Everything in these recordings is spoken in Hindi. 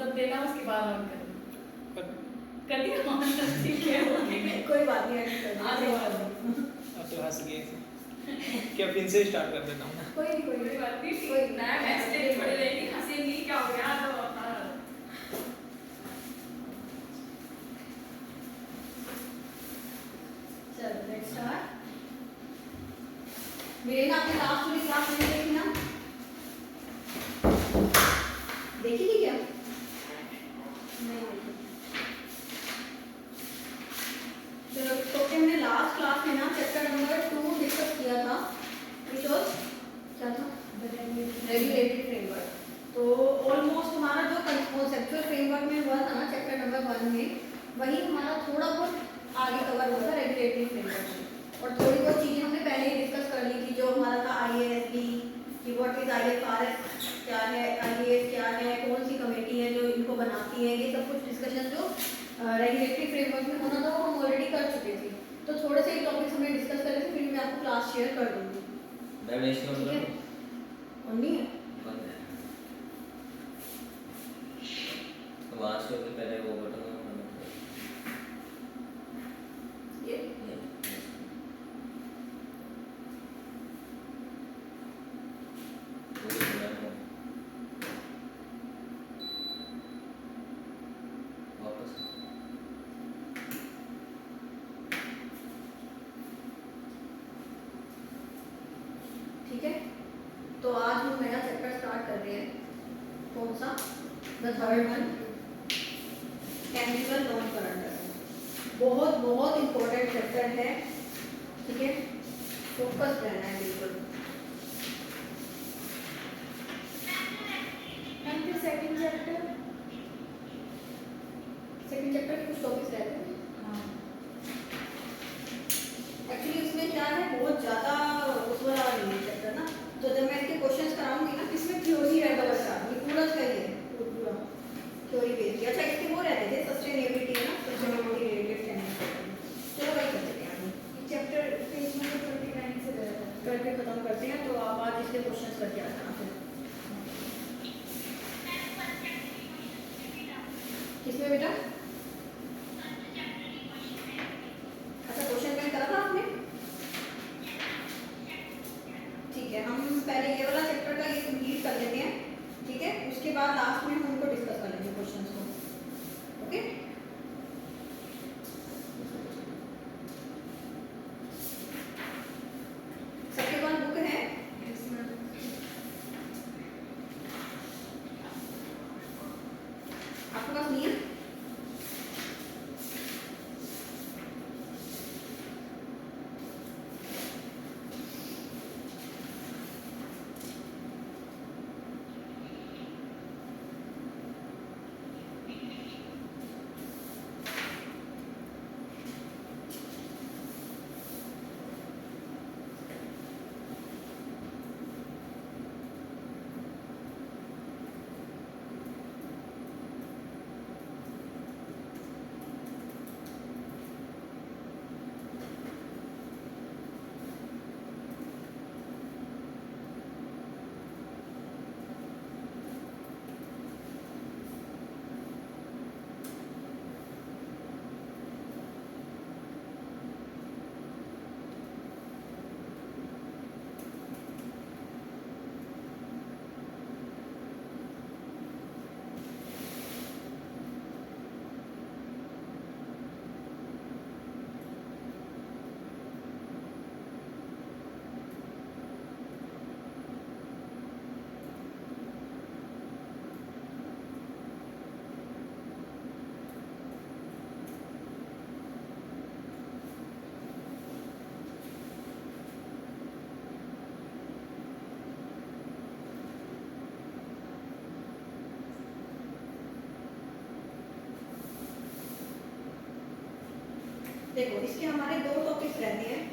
मत देना, उसके बाद ऑन कर दिया ठीक है कोई बात नहीं है आगे और अब तो हंस गए क्या फिर से स्टार्ट कर देता हूँ ना। कोई बात नहीं, कोई नया मैच ले पड़े रहेगी, हंसेंगी क्या हो गया तो चलो लेट्स स्टार्ट। मेरे ना आपने लास्ट वाली क्लास नहीं देखी ना? देखी थी क्या? नहीं देखी। चलो तो हमने लास्ट क्लास में ना चैप्टर नंबर 2 डिस्कस किया था, which was क्या था? Regulatory framework. तो ऑलमोस्ट हमारा जो कॉन्सेप्चुअल फ्रेमवर्क में हुआ था ना चैप्टर नंबर 1 में, वही हमारा थोड़ा बहुत आगे कवर हुआ था रेगुलेटरी फ्रेमवर्क में। और थोड़ी बहुत चीज़ें हमने पहले ही डिस्कस कर ली थी, जो हमारा था IASB कि व्हाट इज IFRS क्या है, IAS क्या है, कौन सी कमेटी है जो इनको बनाती है, ये सब कुछ डिस्कशन जो रेगुलेटरी फ्रेमवर्क में होना था वो हम ऑलरेडी कर चुके थे। तो थोड़े से टॉपिक्स हमने डिस्कस करे थे, फिर मैं आपको क्लास शेयर कर दूँगी। ठीक है? और नहीं है वहाँ से पहले वो बटन ये ठीक है। तो आज हम नया चैप्टर स्टार्ट कर रहे हैं। कौन सा? The third one, chemical non current. बहुत बहुत इम्पोर्टेंट चैप्टर है, ठीक है, फोकस रहना है बिल्कुल। सेकंड चैप्टर के कुछ टॉपिक्स रहते हैं। एक्चुअली इसमें क्या है, बहुत ज़्यादा उस वाला नहीं है चैप्टर ना, तो जब मैं इसके क्वेश्चंस कराऊंगी ना, इसमें थ्योरी रहता बच्चा, ये पूरा चाहिए पूरा थ्योरी बेस्ड। अच्छा इसके वो रहते थे सस्टेनेबिलिटी है ना, सस्टेनेबिलिटी रिलेटेड केमिकल। चलो भाई करते हैं चैप्टर पेज नंबर 29 से करके खत्म करते हैं। तो आप आज इसके क्वेश्चंस करके आ जाना फिर। किसमें बेटा? अच्छा क्वेश्चन बैंक करा था आपने? ठीक है, हम पहले ये वाला चैप्टर का ये कंप्लीट कर लेते हैं, ठीक है, उसके बाद लास्ट में हम उनको डिस्कस कर लेंगे क्वेश्चंस को। ओके सबके पास बुक है? आपके पास नहीं है? देखो इसके हमारे दो टॉपिक्स रहते हैं।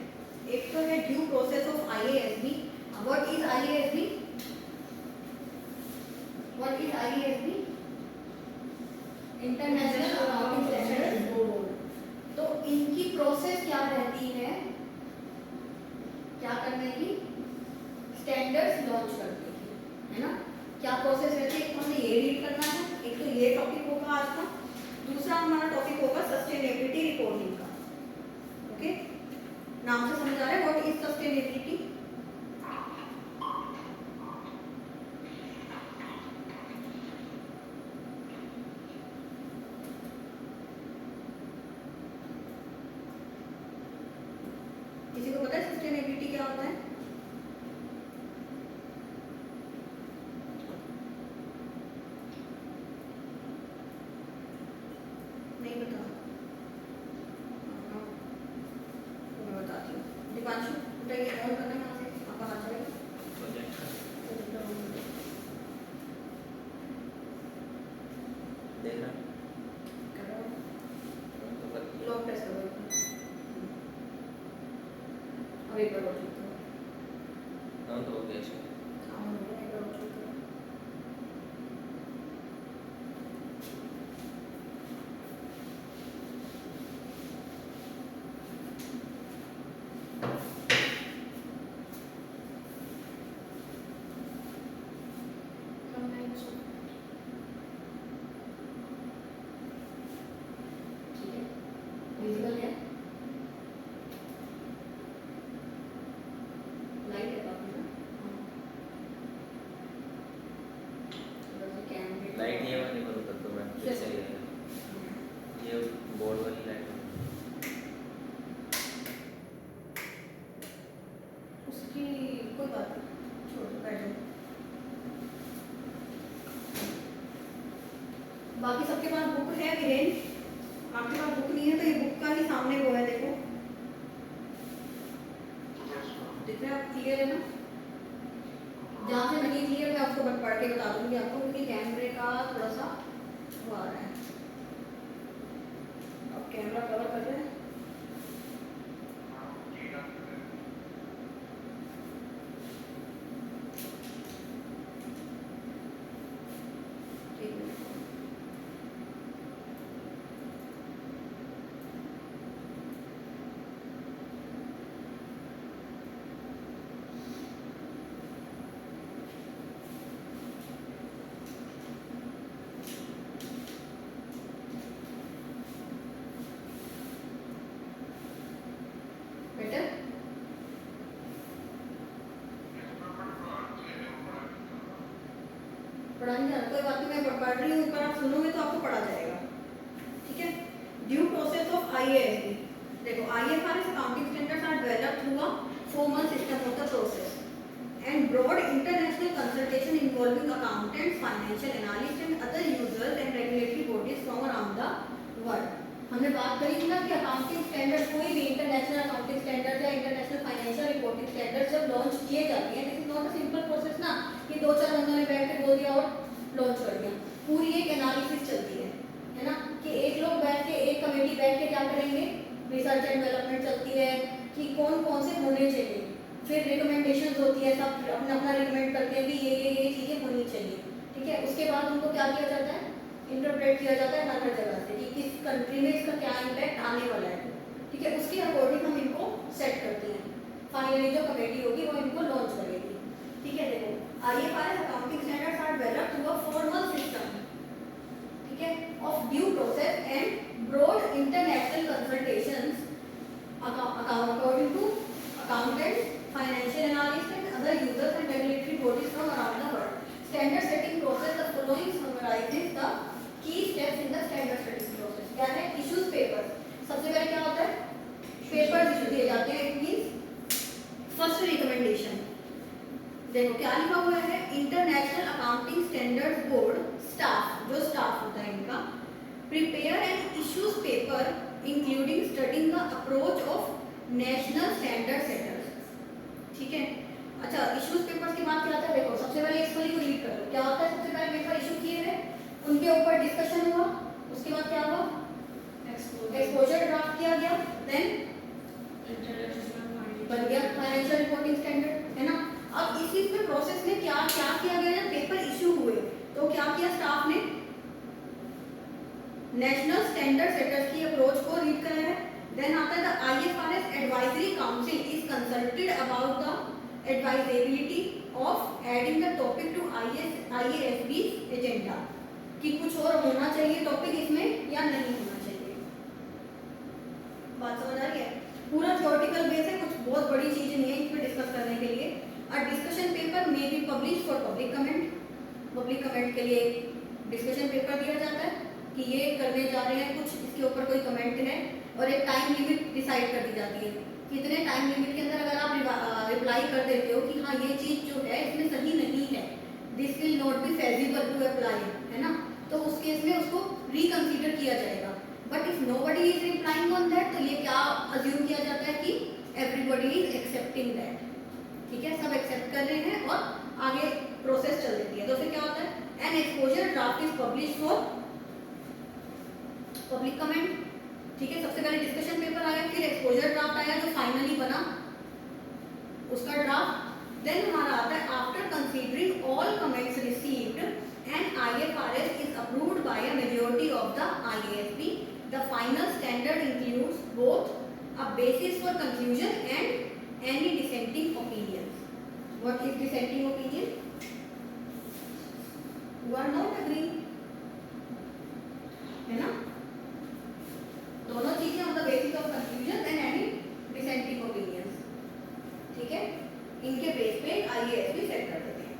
एक तो है due process of IASB। What is IASB? What is IASB? International Accounting Standards board. तो इनकी प्रोसेस क्या रहती है, क्या करने की? स्टैंडर्ड्स लॉन्च करने की, है ना? क्या प्रोसेस रहती है? एक तो हमें ये रीड करना है, एक तो ये ये टॉपिक होगा आज का। दूसरा हमारा टॉपिक होगा सस्टेनेबिलिटी रिपोर्टिंग का। ओके, नाम से समझ आ रहा है व्हाट इज सस्टेनेबिलिटी। किसी को पता है सस्टेनेबिलिटी क्या होता है? नहीं पता? मैं बताती हूँ। दीपांशु उठाइए, ऑन करना है यहाँ से, आपका हाथ चलेगा। देख रहा करो, तो लॉक प्रेस करो। अब एक बार और क्लिक करो। हाँ तो हो गया इसमें। हाँ, हो गया, एक बार और क्लिक करो। ठीक है, विजिबल है, लाइट है काफी ना। कैमरे लाइट ये वाली बंद कर दो मैम, फिर सही रहेगा। ये बोर्ड वाली लाइट बंद उसकी कोई बात नहीं, छोड़ दो, बैठ जाओ। बाकी सबके पास बुक है वीरेन? आपके पास बुक नहीं है तो ये बुक का ही सामने वो है, देखो दिख रहा है, क्लियर है ना? जहाँ से नहीं क्लियर मैं आपको पढ़ के बता दूंगी आपको, क्योंकि कैमरे का थोड़ा सा वो आ रहा है। अब कैमरा कवर कर रहे हैं। ठीक है, बेटर पढ़ा नहीं जाना, कोई बात नहीं, मैं पढ़ रही हूँ, पर आप सुनोगे तो आपको पढ़ा जाएगा। ठीक है, ड्यू प्रोसेस ऑफ IASB। देखो, IFRS accounting standards are developed through a formal system of the process and broad international consultation involving accountants, financial analysts and other users and regulatory bodies from around the world। हमने बात करी थी ना कि अकाउंटिंग स्टैंडर्ड, कोई भी इंटरनेशनल अकाउंटिंग स्टैंडर्ड या इंटरनेशनल फाइनेंशियल रिपोर्टिंग स्टैंडर्ड जब लॉन्च किए जाते हैं, this is not a simple process ना कि 2-4 बंदों ने बैठ के बोल दिया और लॉन्च कर दिया। पूरी एक एनालिसिस चलती है ना, कि एक लोग बैठ के, एक कमेटी बैठ के क्या करेंगे, रिसर्च एंड डेवलपमेंट चलती है कि कौन कौन से होने चाहिए, फिर रिकमेंडेशंस होती है, सब अपना अपना रिकमेंड करते हैं कि ये चीज़ें होनी चाहिए। ठीक है, उसके बाद उनको क्या किया जाता है, इंटरप्रेट किया जाता है हर जगह से कि किस कंट्री में इसका क्या इम्पैक्ट आने वाला है। ठीक है, उसके अकॉर्डिंग हम इनको सेट करते हैं। फाइनली जो कमेटी होगी वो इनको लॉन्च करेगी। ठीक है, देखो IFRS accounting standards are developed through a formal system, ठीक है, of due process and broad international consultations according to accountants, financial analysts and other users and regulatory bodies from around the world. Standard setting process, the following summarizes the key steps in the standard setting process। क्या है, issues papers। सबसे पहले क्या होता है, पेपर्स इशू किए जाते हैं। इट मींस फर्स्ट रिकमेंडेशन, देखो क्या लिखा हुआ है, International Accounting Standards Board staff, जो स्टाफ होता है इनका, prepare an issues paper including studying the approach of national standard setters. ठीक है, अच्छा, इश्यूज पेपर्स के बाद क्या आता है, देखो सबसे पहले इस वाली को रीड कर लो। क्या होता है, सबसे पहले पेपर इशू किए गए, उनके ऊपर डिस्कशन हुआ, उसके बाद क्या हुआ, एक्सपोजर ड्राफ्ट किया गया, देन बन गया फाइनेंशियल रिपोर्टिंग स्टैंडर्ड, है ना। अब इसी में प्रोसेस में क्या क्या किया गया है, पेपर इशू हुए तो क्या किया स्टाफ ने, नेशनल स्टैंडर्ड सेटर्स की अप्रोच को रीड करा है। देन आता है the IFRS advisory council is consulted about the advisability of adding the topic to IASB agenda. कि कुछ और होना चाहिए टॉपिक इसमें या नहीं होना चाहिए। बात समझ आ रही है? पूरा थ्योरेटिकल बेस है, कुछ बहुत बड़ी चीजें नहीं है इसमें डिस्कस करने के लिए। A discussion paper may be publish for public comment. Public comment के लिए डिस्कशन पेपर दिया जाता है कि ये करने जा रहे हैं कुछ, इसके ऊपर कोई कमेंट है और एक टाइम लिमिट डिसाइड कर दी जाती है कि इतने टाइम लिमिट के अंदर अगर आप रिप्लाई कर देते हो कि हाँ ये चीज़ जो है इसमें सही नहीं है, this will not be feasible to apply, है ना, तो उस केस में उसको रिकंसीडर किया जाएगा। But if nobody is replying on that, तो ये क्या अज्यूम किया जाता है कि एवरीबॉडी इज एक्सेप्टिंग दैट, ठीक है, सब एक्सेप्ट कर रहे हैं और आगे प्रोसेस चल देती है। तो फिर क्या होता है, N exposure draft is publish for public comment, ठीक है। सबसे पहले डिस्कशन पेपर आया, फिर एक्सपोजर ड्राफ्ट आया जो फाइनली बना उसका ड्राफ्ट। देन हमारा आता है after considering all comments received and IFRS is approved by a majority of the IASB, the final standard includes both a basis for conclusion and any dissenting opinions. What is dissenting opinion? You are not agree, है ना, दोनों चीजें on the basis of confusion and any dissenting opinions, ठीक है, इनके बेस पे IASB सेट कर देते हैं।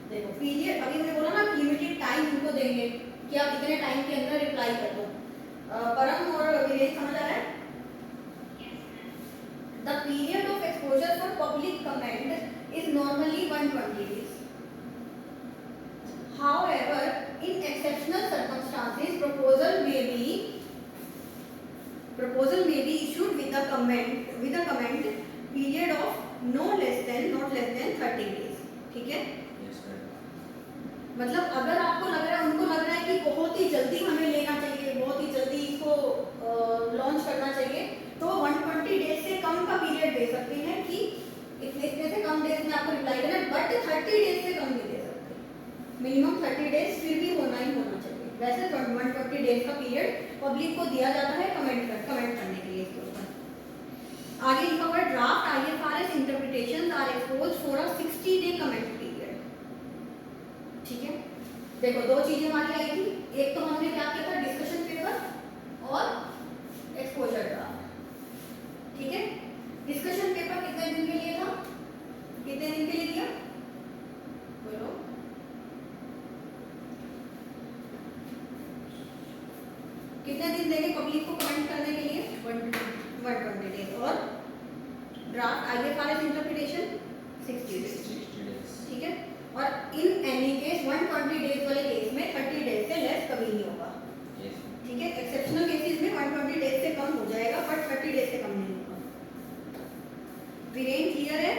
देखो पीरियड, अभी मैंने बोला ना लिमिटेड टाइम उनको देंगे कि आप इतने टाइम के अंदर रिप्लाई कर दो। परम और विवेक समझ आ रहा है? The period of exposure for public comment is normally 120 days. However, in exceptional circumstances, proposal may be issued with a comment period of not less than 30 days, ठीक है। Yes, sir. मतलब अगर आपको लग रहा है, उनको लग रहा है कि बहुत ही जल्दी हमें लेना चाहिए, बहुत ही जल्दी इसको लॉन्च करना चाहिए, तो 120 डेज से कम का पीरियड दे सकते हैं कि इतने से कम डेज में आपको रिप्लाई करना है, बट 30 डेज से कम नहीं दे सकते, मिनिमम 30 डेज फिर भी होना ही होना चाहिए। वैसे 120 डेज का पीरियड पब्लिक को दिया जाता है कमेंट करने के लिए इसके ऊपर। आगे लिखा हुआ है draft IFRS interpretations are exposed for a 60 day comment period, ठीक है। देखो दो चीजें हमारी आई थी, एक तो हमने क्या किया था, डिस्कशन पेपर और एक्सपोजर ड्राफ्ट, ठीक है। डिस्कशन पेपर कितने दिन के लिए था, कितने दिन के लिए दिया, बोलो, कितने दिन देंगे पब्लिक को कमेंट करने के लिए, 120 डेज, और draft IFRS interpretation 60 days, 60 days. ठीक है। और इन एनी केस 120 डेज वाले केस में 30 डेज से लेस कभी नहीं होगा, Yes. ठीक है। एक्सेप्शनल केसेस में 120 डेज से कम हो जाएगा, बट 30 डेज से कम नहीं होगा। वीरेन क्लियर है?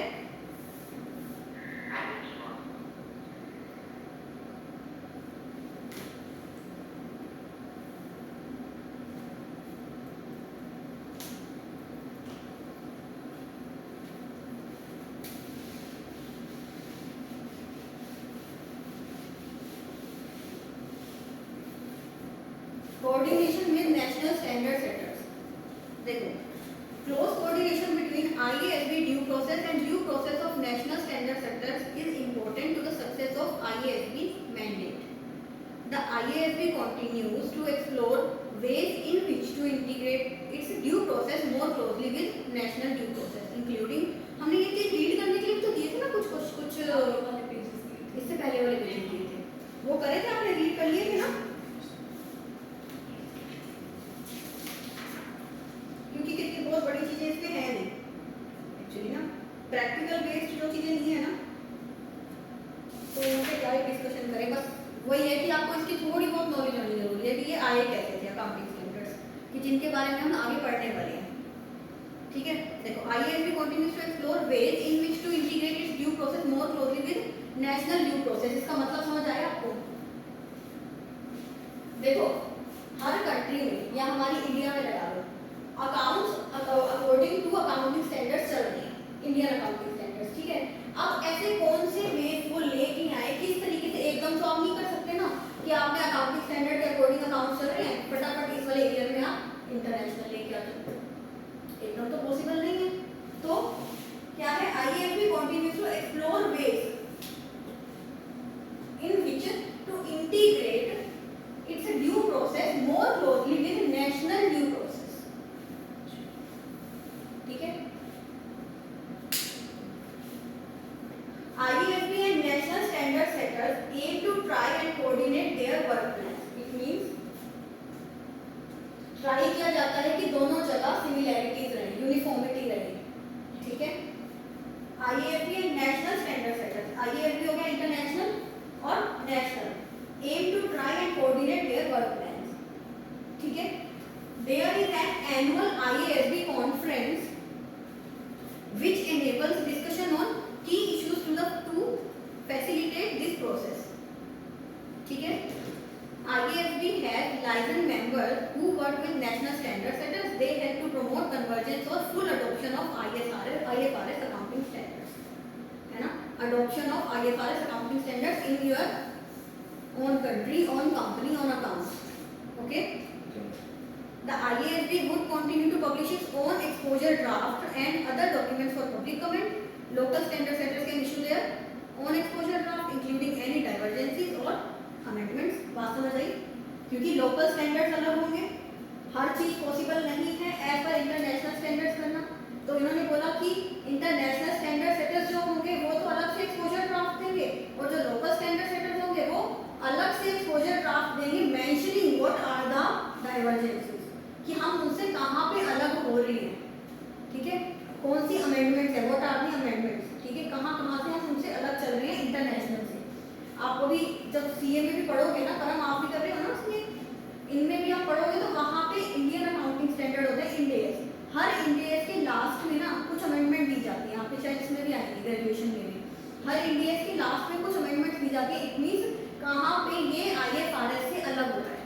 Coordination with national standard setters, देखो close coordination between IASB due process and due process of national standard setters is important to the success of IASB mandate. The IASB continues to explore ways in which to integrate its due process more closely with national due process, including हमने ये चीज रीड करने के लिए तो दिए थे ना कुछ इससे पहले वाले पेज दिए थे, वो करे थे आपने, रीड कर लिए थे ना, क्योंकि कितनी बहुत बड़ी चीजें इसमें है नहीं एक्चुअली ना, प्रैक्टिकल बेस्ड जो चीजें नहीं है ना, तो उनसे क्या ही डिस्कशन करें। बस वही है कि आपको इसकी थोड़ी बहुत नॉलेज होनी जरूरी है कि ये आए कैसे थे अकाउंटिंग स्टैंडर्ड्स, कि जिनके बारे में हम आगे पढ़ने वाले हैं, ठीक है। देखो IASB continues to explore ways in which to integrate its due process more closely with national due process. इसका मतलब समझ आया आपको? देखो हर कंट्री में या हमारी इंडिया में लगा लो, accounts according to accounting standards चल रही है, इंडियन अकाउंटिंग स्टैंडर्ड्स, ठीक है। अब ऐसे कौन से वेज वो लेके आए, किस तरीके से एकदम तो आप नहीं कर सकते ना कि आपने अकाउंटिंग स्टैंडर्ड के अकॉर्डिंग अकाउंट्स चल रहे हैं, फटाफट इस वाले ईयर में आप इंटरनेशनल लेके आ सकते, एकदम तो पॉसिबल नहीं है। तो क्या है, IASB continues to explore ways in which to integrate annual IASB conference which enables discussion on key issues to facilitate this process. ठीक है? IASB has licensed members who work with national standard setters. They help to promote convergence or full adoption of IFRS accounting standards. है ना? Adoption of IFRS accounting standards in your own country, own company, own accounts. Okay? The IASB would continue to publish its own exposure draft and other documents for public comment. Local standard setters can issue their own exposure draft, including any divergencies or amendments. बात समझ आई? क्योंकि लोकल स्टैंडर्ड्स अलग होंगे, हर चीज पॉसिबल नहीं है एज पर इंटरनेशनल स्टैंडर्ड्स करना, तो इन्होंने बोला कि इंटरनेशनल स्टैंडर्ड सेटर्स जो होंगे वो तो अलग से एक्सपोजर ड्राफ्ट देंगे और जो लोकल स्टैंडर्ड सेटर्स होंगे वो अलग से एक्सपोजर ड्राफ्ट देंगे मेंशनिंग व्हाट आर द डाइवर्जेंसीज, कि हम उनसे कहाँ पे अलग हो रही हैं, ठीक है, कौन सी अमेंडमेंट्स है, व्हाट आर द अमेंडमेंट्स, ठीक है, कहाँ कहाँ से हम उनसे अलग चल रहे हैं इंटरनेशनल से। आपको भी जब सीए में भी पढ़ोगे ना, परम आप भी कर रहे हो ना उसमें, इनमें भी आप पढ़ोगे तो वहाँ पे इंडियन अकाउंटिंग स्टैंडर्ड होता है इंडेस, हर इंडेस के लास्ट में ना कुछ अमेंडमेंट दी जाती है, आपके शायद इसमें भी आएंगी ग्रेजुएशन में भी, हर इंडेस के लास्ट में कुछ अमेंडमेंट दी जाती है, इट मीन्स कहाँ पे ये IFRS से अलग हो रहा है,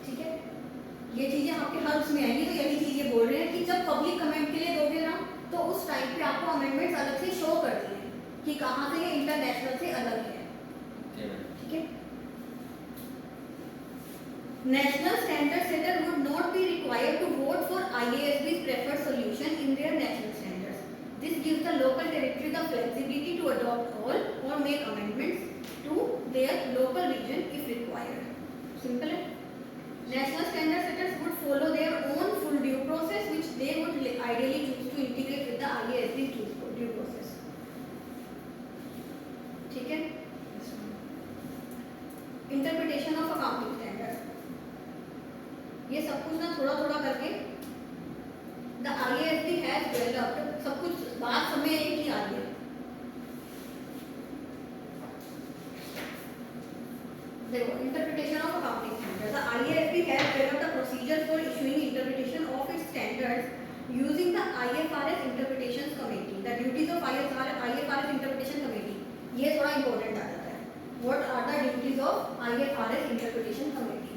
ठीक है, ये चीजें आपके हर उसमें आएंगी, तो यही चीज ये बोल रहे हैं कि जब पब्लिक कमेंट के लिए दोगे ना तो उस टाइम पे आपको अमेंडमेंट्स अलग से शो करती हैं कि कहाँ से ये इंटरनेशनल से अलग है, ठीक है। National standard setter would not be required to vote for IASB's preferred solution in their national standards. This gives the local territory the flexibility to adopt all or make amendments to their local region if required. Simple है? National standard setters would follow their own full due process, which they would ideally choose to integrate with the IASB due process. ठीक है? Interpretation of accounting standards. ये सब कुछ ना थोड़ा थोड़ा करके the IASB has developed, सब कुछ बात समय एक ही आ रही है। देखो, interpretation of accounting standards. The IASB has developed a procedure for issuing interpretation of its standards using the IFRS Interpretations Committee. The duties of IFRS Interpretation Committee. ये थोड़ा important आ जाता है। What are the duties of IFRS Interpretation Committee?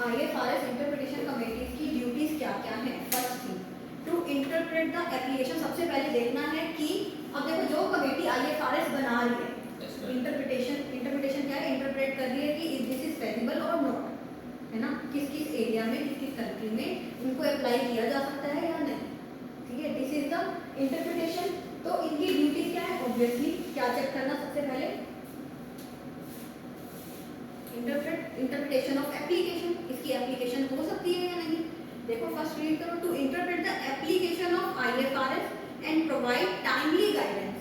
IFRS Interpretation Committee की ड्यूटीज क्या क्या हैं? First thing, to interpret the application. सबसे पहले देखना है कि अब देखो जो कमेटी IFRS बना रही है, इंटरप्रिटेशन क्या है, इंटरप्रेट कर रही है कि दिस इज फेजिबल और नॉट, है ना, किस किस एरिया में किस किस कंट्री में इनको अप्लाई किया जा सकता है या नहीं, ठीक है, दिस इज द इंटरप्रिटेशन। तो इनकी ड्यूटीज क्या है? ऑब्वियसली क्या चेक करना, सबसे पहले इंटरप्रिटेशन ऑफ एप्लीकेशन, इसकी एप्लीकेशन हो सकती है या नहीं। देखो फर्स्ट रीड करो, to interpret the application of IFRS and provide timely guidance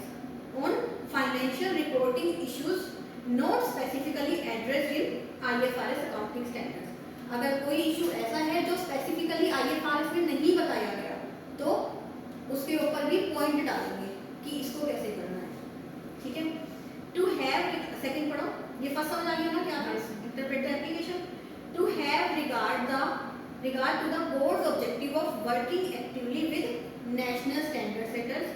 on financial reporting issues not specifically addressed in IFRS accounting standards. अगर कोई इशू ऐसा है जो स्पेसिफिकली IFRS में नहीं बताया गया तो उसके ऊपर भी पॉइंट डालेंगे कि इसको कैसे करना है, ठीक है। टू हैव, सेकंड पढ़ो, ये फर्स्ट समझ आ गया ना क्या है, interpret the application. To have regard to the board's objective of working actively with national standard setters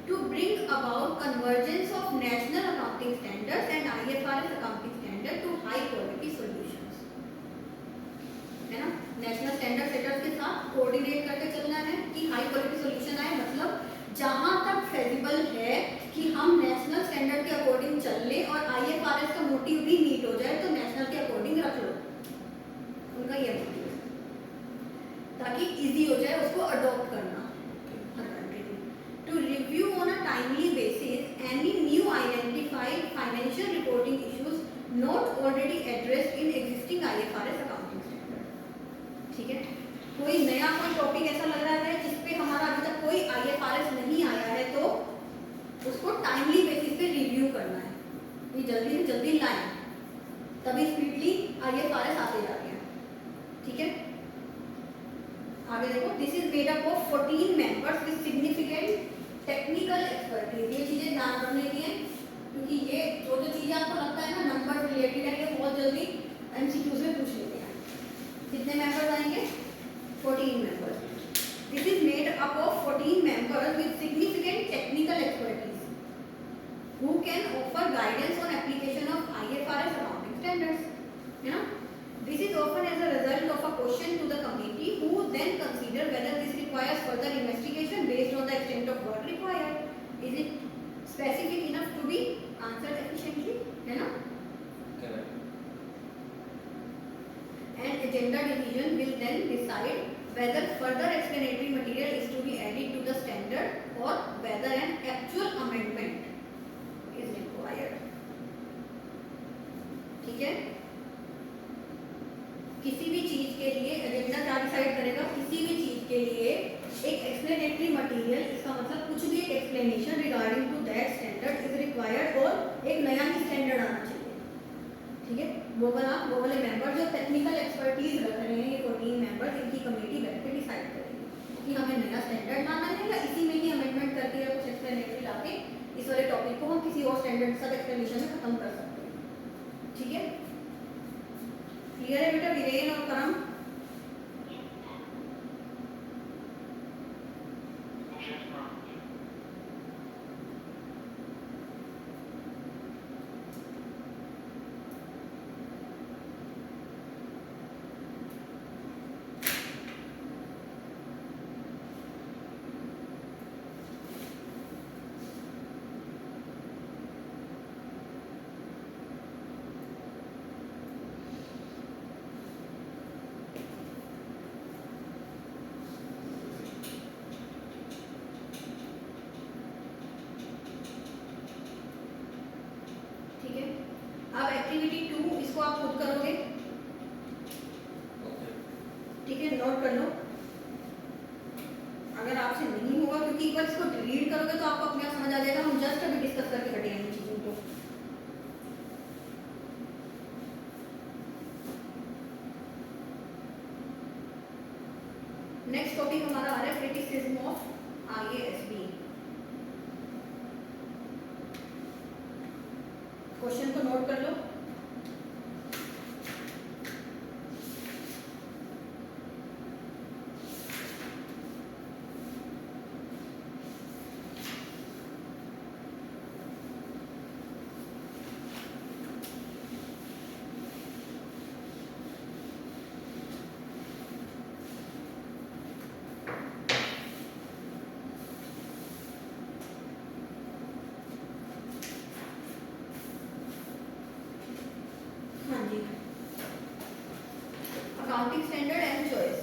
to bring about convergence of national accounting standards and IFRS accounting standard to high quality solutions, है ना, नेशनल स्टैंडर्ड सेटर्स के साथ कोऑर्डिनेट करके चलना है कि हाई क्वालिटी सॉल्यूशन आए, मतलब जहां तक फेजिबल है कि हम नेशनल स्टैंडर्ड के अकॉर्डिंग चल लें और IFRS का मोटिव भी मीट हो जाए तो नेशनल के अकॉर्डिंग रख लो, उनका ये मोटिव है ताकि इजी हो जाए उसको अडॉप्ट करना हर कंट्री में। To review on a timely basis any new identified financial reporting issues not already addressed in existing IFRS accounting standard, ठीक है। कोई नया कोई टॉपिक ऐसा लग रहा है जिस पे हमारा अभी तक कोई IFRS नहीं आया है तो उसको टाइमली बेसिस पे रिव्यू करना है, ये जल्दी से जल्दी लाएं, तभी स्पीडली IFRS आते जा रहे हैं, ठीक है। आगे देखो, this is made up of 14 members with significant technical expertise. ये चीजें ध्यान रखने की हैं क्योंकि ये जो जो चीजें आपको लगता है ना नंबर रिलेटेड है, ये बहुत जल्दी offer guidance on application of IFRS accounting standards. You know, this is often as a result of a question to the committee, who then consider whether this requires further investigation based on the extent of work required. Is it specific enough to be answered efficiently? You know. Correct. And agenda division will then decide whether further explanatory material is to be added to the standard or whether an actual amendment is required. ठीक है? किसी भी चीज के लिए एजेंडा क्या डिसाइड करेगा? किसी भी चीज के लिए एक एक्सप्लेनेटरी मटेरियल, इसका मतलब कुछ भी एक explanation regarding to that standard is required, और एक नया ही स्टैंडर्ड आना चाहिए. ठीक है, वो वाले मेंबर जो टेक्निकल एक्सपर्टीज रख रहे हैं, ये 14 मेंबर्स, इनकी कमेटी बैठ के डिसाइड करेगी कि हमें नया स्टैंडर्ड लाना है या इसी में ही अमेंडमेंट करके या कुछ एक्सप्लेनेटरी लाके इस वाले टॉपिक को हम किसी और स्टैंडर्ड के साथ एक्सप्लेनेशन में खत्म कर सकते हैं. ठीक है, क्लियर है बेटा? वीरेन और करम, अब एक्टिविटी 2 इसको आप खुद करोगे. ओके. ठीक है, नोट कर लो. अगर आपसे नहीं होगा, क्योंकि एक बार इसको रीड करोगे तो आपको अपने आप समझ आ जाएगा. हम जस्ट अभी डिस्कस करके हटे हैं इन चीजों को. नेक्स्ट टॉपिक हमारा आ रहा है क्रिटिसिज्म ऑफ IASB. क्वेश्चन को नोट कर लो. Accounting standard and choice.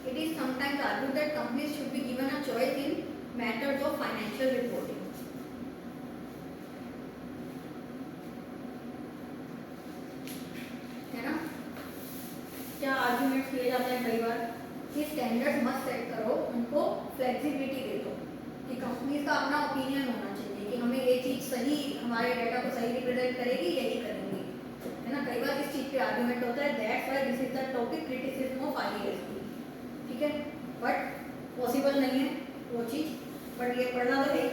It is sometimes argued that companies should be given a choice in matters of financial reporting. है ना? क्या आर्ग्यूमेंट किए जाते हैं कई बार कि स्टैंडर्ड मत सेट करो, उनको फ्लेक्सिबिलिटी दे दो, कि कंपनीज का अपना ओपिनियन होना चाहिए कि हमें ये चीज़ सही, हमारे डेटा को सही रिप्रेजेंट करेगी, यही करेंगे. है ना? कई बार इस चीज़ पे आर्गुमेंट होता है. That's why this is the topic criticism of IASB. ठीक है, बट पॉसिबल नहीं है वो चीज़, बट ये पढ़ना तो एक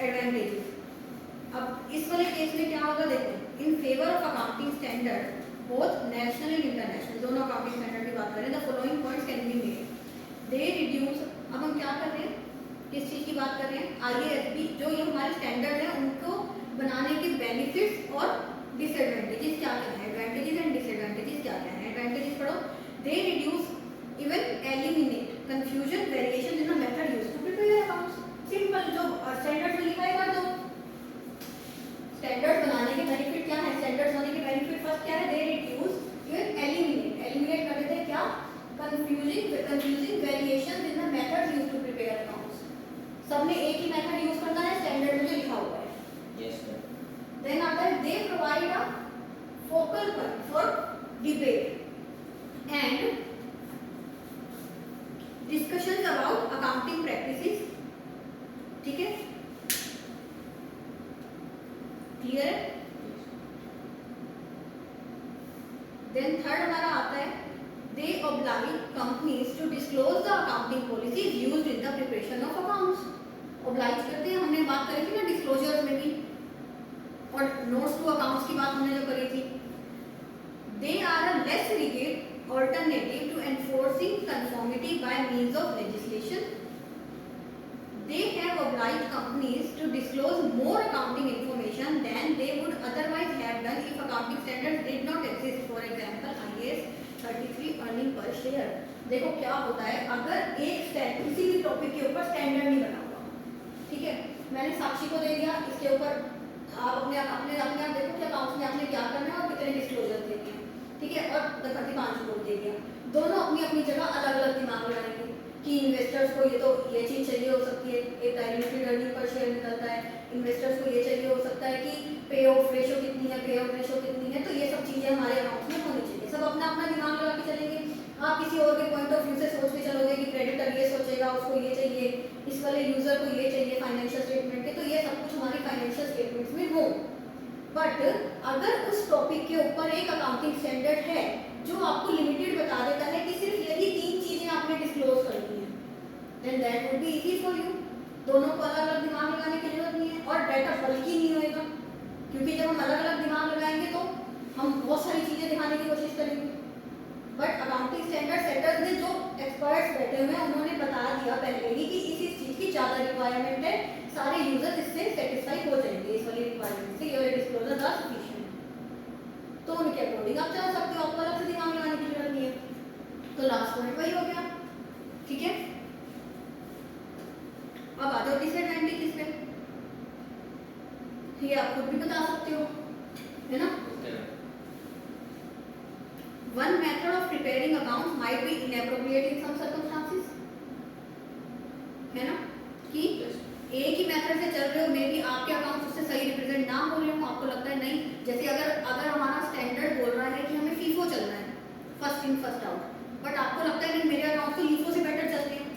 एडवांटेज. अब इस वाले केस में क्या होगा देखो. In favour of accounting standard both national and international, दोनों अकाउंटिंग स्टैंडर्ड की बात करें, the following points can be made. They reduce. अब हम क्या कर रहे हैं, किस चीज़ की बात कर रहे हैं? IASB जो ये हमारे स्टैंडर्ड है उनको बनाने के बेनिफिट्स और डिसएडवांटेजेस क्या क्या है. एडवांटेजेस एंड डिसएडवांटेजेस क्या क्या है. एडवांटेजेस पढ़ो. They reduce even eliminate confusion variation in the method used to prepare accounts. Simple, जो स्टैंडर्ड में लिखा है कर दो. स्टैंडर्ड बनाने के बेनिफिट क्या है? स्टैंडर्ड होने के बेनिफिट फर्स्ट क्या है? They reduce even eliminate. Eliminate कर देते हैं क्या? Confusing variations in the method used to prepare accounts. सबने एक ही मेथड यूज करना है स्टैंडर्ड में जो लिखा हुआ है. Yes sir. देन आता है they provide a focal point for debate and discussions about accounting practices. ठीक है, क्लियर है? देन थर्ड हमारा आता है दे oblige companies to disclose the accounting policies used in the preparation of accounts. oblige करते हैं. हमने बात करी थी ना डिस्क्लोजर में भी, और नोट्स टू अकाउंट्स की बात हमने जो करी थी. They are a less rigid alternative to enforcing conformity by means of legislation. They have have obliged companies to disclose more accounting information than they would otherwise have done if accounting standards did not exist. For example, IAS 33 earning per share. देखो क्या होता है, अगर एक किसी भी टॉपिक के ऊपर स्टैंडर्ड नहीं बना हुआ, ठीक है, मैंने साक्षी को दे दिया, इसके ऊपर आप अपने अपने अपने आप देखो कि अकाउंट्स में आपने क्या करना है और कितने डिस्क्लोजर देने हैं, ठीक है, और प्रतिपांश को दे दिया। दोनों अपनी अपनी जगह अलग अलग दिमाग लगाएंगे कि इन्वेस्टर्स को ये तो ये चीज़ चाहिए हो सकती है, एक डायल्यूटेड अर्निंग पर शेयर निकलता है, इन्वेस्टर्स को ये चाहिए हो सकता है कि पे ऑफ रेशो कितनी है, पे ऑफ रेशो कितनी है, तो ये सब चीज़ें हमारे अकाउंट में होनी चाहिए। सब अपना अपना दिमाग लगा के चलेंगे। आप किसी और के पॉइंट ऑफ व्यू से सोच के चलोगे कि क्रेडिटर ये सोचेगा, उसको ये चाहिए, इस वाले यूजर को ये चाहिए फाइनेंशियल स्टेटमेंट के, तो ये सब कुछ हमारी फाइनेंशियल स्टेटमेंट्स में हो। बट अगर उस टॉपिक के ऊपर एक अकाउंटिंग स्टैंडर्ड है जो आपको लिमिटेड बता देता है कि सिर्फ यही 3 चीजें आपने डिस्क्लोज करनी है, then that would be easy for you. दोनों को अलग अलग दिमाग लगाने की जरूरत नहीं है और डाटा बल्कि नहीं होएगा, क्योंकि जब हम अलग अलग दिमाग लगाएंगे तो हम बहुत सारी चीजें दिखाने की कोशिश करेंगे। बट अकाउंटिंग स्टैंडर्ड सेटर्स ने जो एक्सपर्ट्स बैठे हुए हैं उन्होंने बता दिया पहले ही कि इस चीज की ज्यादा रिक्वायरमेंट है, सारे यूजर्स इससे सेटिस्फाई हो जाएंगे इस वाली रिक्वायरमेंट से, ये डिस्क्लोजर आर सफिशिएंट। तो उनके अकॉर्डिंग आप चल सकते हो, आपको अलग से दिमाग लगाने की जरूरत नहीं है। तो लास्ट पॉइंट वही हो गया, ठीक है। अब आ जाओ डिसएडवांटेज पे, ये आप खुद भी बता सकते हो, है ना। One method of preparing accounts might be inappropriate in some circumstances, है ना, कि एक ही मेथड से चल रहे हो, मे बी आपके अकाउंट उससे सही रिप्रेजेंट ना हो रहे हो, आपको लगता है नहीं, जैसे अगर हमारा स्टैंडर्ड बोल रहा है कि हमें फीफो चलना है, first in first out, but आपको लगता है कि मेरे अकाउंट तो लीफो से बेटर चलते हैं,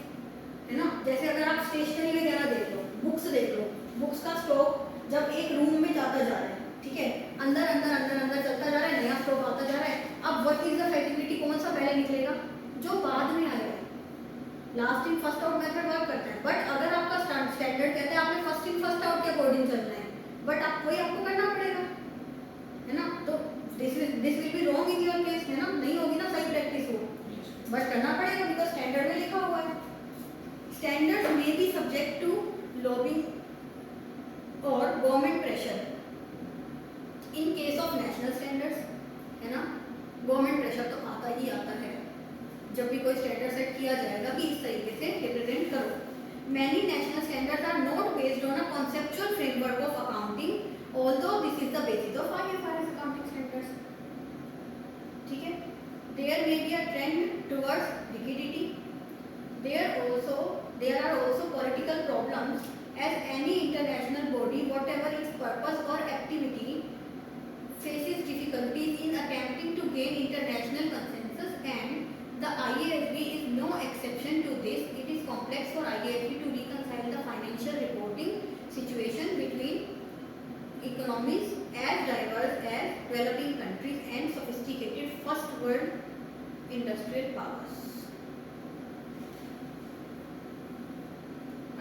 है ना। जैसे अगर आप स्टेशनरी वगैरह देख लो, बुक्स देख लो, बुक्स का स्टॉक जब एक रूम में जाता जा रहा है, ठीक है, अंदर अंदर अंदर अंदर चलता जा रहा है, नया स्टॉक आता जा रहा है, अब व्हाट इज द फैक्टिबिलिटी, कौन सा पहले निकलेगा, जो बाद में आएगा। Last in first out method work करता है, बट अगर आपका स्टैंडर्ड कहता है आपने फर्स्ट इन फर्स्ट आउट के अकॉर्डिंग चलना है, बट आपको करना पड़ेगा, है ना। तो this will be wrong in your case, है ना, नहीं होगी ना सही प्रैक्टिस हो, बट करना पड़ेगा बिकॉज स्टैंडर्ड में लिखा हुआ है। Standard may be subject to lobbying और government pressure in case of national standards, है ना। गवर्नमेंट प्रेशर तो आता ही आता है जब भी कोई स्टैंडर्ड सेट किया जाएगा कि इस तरीके से रिप्रेजेंट करो। Many national standards are not based on a conceptual framework of accounting, although this is the basis of IFRS accounting standards, ठीक है। There may be a trend towards rigidity, there are also political problems as any international body, whatever its purpose or activity, faces difficulties in attempting to gain international consensus, and the IASB is no exception to this. It is complex for IASB to reconcile the financial reporting situation between economies as diverse as developing countries and sophisticated first world industrial powers.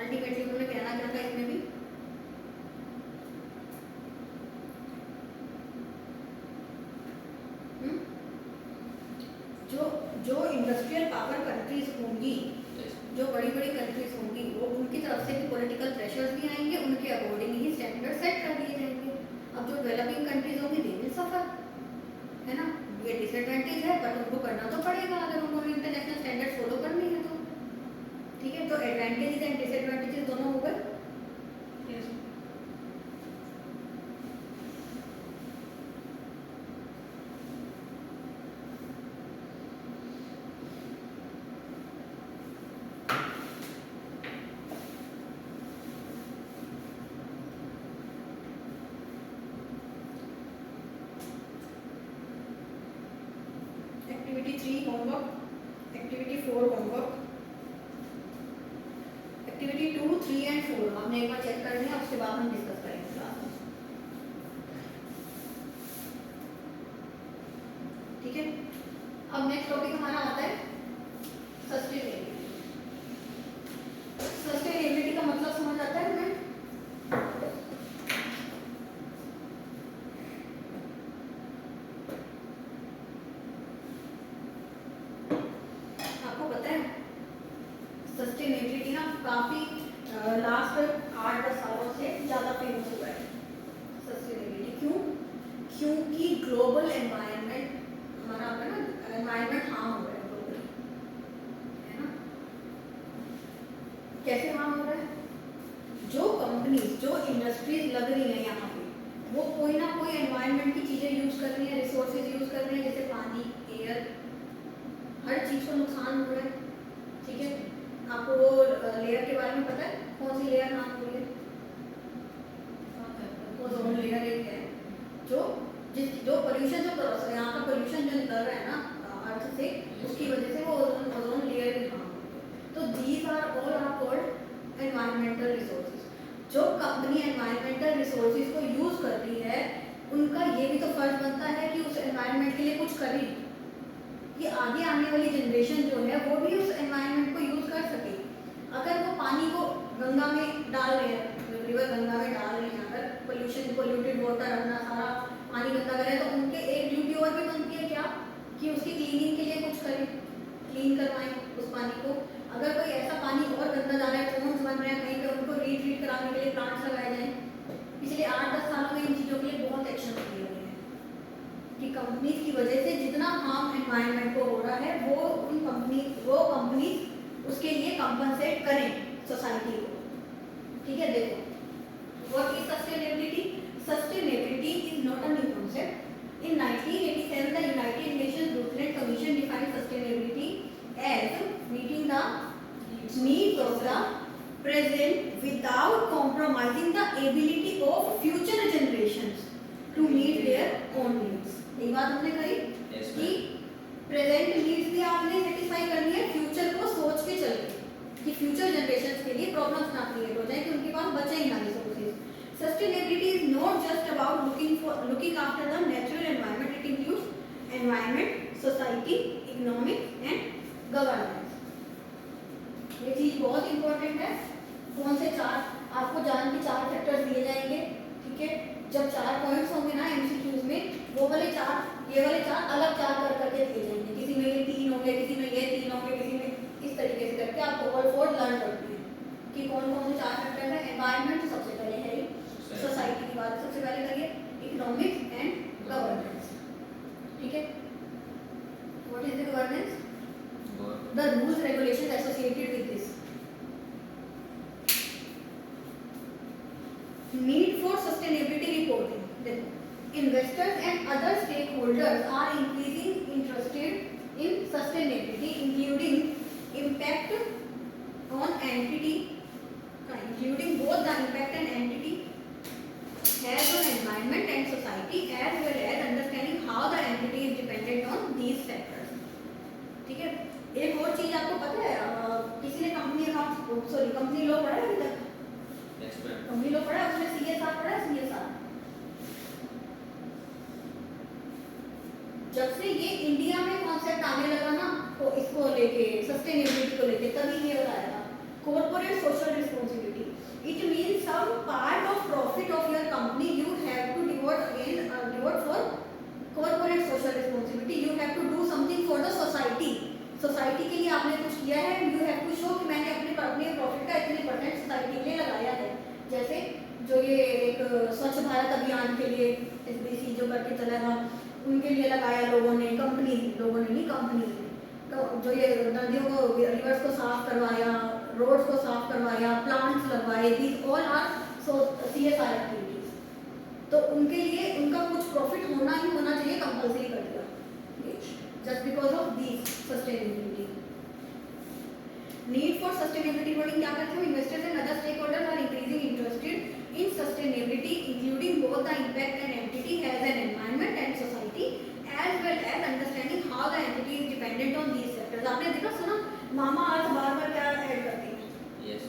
Ultimately उन्होंने कहना क्या था इसमें भी, जो इंडस्ट्रियल पावर कंट्रीज होंगी, जो बड़ी बड़ी कंट्रीज होंगी, वो उनकी तरफ से भी पॉलिटिकल प्रेशर्स भी आएंगे, उनके अकॉर्डिंग ही स्टैंडर्ड सेट कर दिए जाएंगे। अब जो डेवलपिंग कंट्रीज होंगी दे विल सफर, है ना। ये डिसएडवांटेज है बट उनको करना तो पड़ेगा अगर उनको इंटरनेशनल स्टैंडर्ड फॉलो करनी है तो, ठीक है। तो एडवांटेजेस एंड डिसएडवांटेजेस दोनों हो गए। Activity 3 homework, activity 4 homework, activity 2, 3 and 4 आपने एक बार चेक कर लिया, उसके बाद हम डिस्कस करेंगे क्लास में, ठीक है। अब नेक्स्ट टॉपिक हमारा आता है सस्टेनेबिलिटी। सस्टेनेबिलिटी का मतलब समझ आता है हमें, आपको पता है सस्टेनेबिलिटी ना काफी लास्ट 8-10 सालों से ज़्यादा फेमस हुआ है सस्टेनेबिलिटी। क्यों? क्योंकि ग्लोबल एनवायरनमेंट हमारा आपका ना एनवायरनमेंट हार्म हो रहा है ग्लोबली, है ना? कैसे हार्म हो रहा है? जो कंपनीज जो इंडस्ट्रीज लग रही हैं यहाँ पे वो कोई ना कोई एनवायरनमेंट की चीज़ें यूज़ कर रही हैं, रिसोर्सेज यूज़ कर रही हैं, जैसे पानी, एयर, हर चीज़ को नुकसान हो रहा है। ठीक है, आपको वो लेयर के बारे में पता है? कौन सी लेयर नाम हो रही है? ओजोन लेयर एक है जो जो पोल्यूशन जो यहाँ का पोल्यूशन जो निकल रहा है ना अर्थ से, उसकी वजह से वो ओजोन लेयर ही हार्म होती है। तो these are all are called environmental resources. जो कंपनी एनवायरमेंटल रिसोर्सेज को यूज़ कर रही है उनका ये भी तो फर्ज बनता है कि उस एनवायरनमेंट के लिए कुछ करें, कि आगे आने वाली जनरेशन जो है वो भी उस एनवायरनमेंट को यूज़ कर सके। अगर वो पानी को गंगा में डाल रहे हैं, रिवर गंगा में डाल रहे हैं, अगर पोल्यूटेड वाटर अपना सारा पानी गंदा करें, तो उनके एक ड्यूटी और भी बनती है क्या, कि उसकी क्लीनिंग के लिए कुछ करें, क्लीन करवाएं उस पानी को। अगर कोई ऐसा पानी और गंदा जा रहा है, फोन्स बन रहे हैं कहीं पे, उनको रीट्रीट कराने के लिए प्लांट्स लगाए जाएं। पिछले 8-10 सालों में इन चीज़ों के लिए बहुत एक्शन लिए गए हैं कि कंपनीज की वजह से जितना हार्म एनवायरनमेंट को हो रहा है वो कंपनी उसके लिए कंपनसेट करें सोसाइटी को। ठीक है, देखो what is sustainability? Sustainability is not a new concept. In 1987, the United Nations Brundtland Commission defined sustainability as meeting the needs of the present without compromising the ability of future generations to meet their own needs. ये बात हमने कही कि प्रेजेंट नीड्स भी आपने सेटिस्फाई करनी है, फ्यूचर को सोच के चलके कि फ्यूचर जनरेशंस के लिए प्रॉब्लम्स ना क्रिएट हो जाए, कि उनके पास बचे ही ना resources. Sustainability is not just about looking after the natural environment. It includes environment, society, economic and governance. ये चीज बहुत इंपॉर्टेंट है। कौन से 4 आपको जान के 4 फैक्टर्स दिए जाएंगे। ठीक है, जब 4 पॉइंट्स होंगे ना एमसीक्यूज में, वो वाले 4 ये वाले 4 अलग 4 कर करके दिए जाएंगे। किसी में ये 3 होंगे, किसी में ये 3 होंगे, किसी में इस तरीके से करके आपको ऑल 4 लर्न करते हैं कि कौन कौन से 4 फैक्टर है। एनवायरनमेंट सबसे पहले है, सोसाइटी की बात सबसे पहले करिए, इकोनॉमिक्स एंड गवर्नेंस। ठीक है, what is the governance? The rules regulations associated with this. Need for sustainability reporting. देखो investors and other stakeholders are increasing interested in sustainability including impact on entity, including both the impact and entity has on environment and society, as well as understanding how the entity is dependent on these factors. ठीक है, एक और चीज आपको पता है, किसी ने कंपनी लॉ पढ़ा है अभी तक? कंपनी लॉ पढ़ा है, उसमें CSR पढ़ा है? CSR जब से ये इंडिया में कॉन्सेप्ट आने लगा ना, तो इसको लेके सस्टेनेबिलिटी को लेके तभी ये बताया था corporate social responsibility. It means some part of profit of your company you have to devote for corporate social responsibility. You have to do something for the society. Society के लिए आपने कुछ किया है, you have to show कि मैंने अपने प्रॉफिट का इतने % सोसाइटी के लिए लगाया है। जैसे जो ये एक स्वच्छ भारत अभियान के लिए SBC जो करके चला था, उनके लिए लगाया लोगों ने, लोगों ने नहीं कंपनी ने, तो जो ये नदियों को, रिवर्स को साफ करवाया, रोड्स को साफ करवाया, प्लांट्स लगवाए, these all are CSR activities. तो उनके लिए उनका कुछ प्रॉफिट होना ही होना चाहिए, कंपल्सरी कर दिया just because of this sustainability. Need for sustainability reporting क्या करते हैं? Investors and other stakeholders are increasing interested in sustainability including both the impact and entity has an environment and society, as well as understanding how the entity is dependent on these factors. आपने देखा सुना मामा अर्थ बार-बार क्या ऐड करते हैं? यस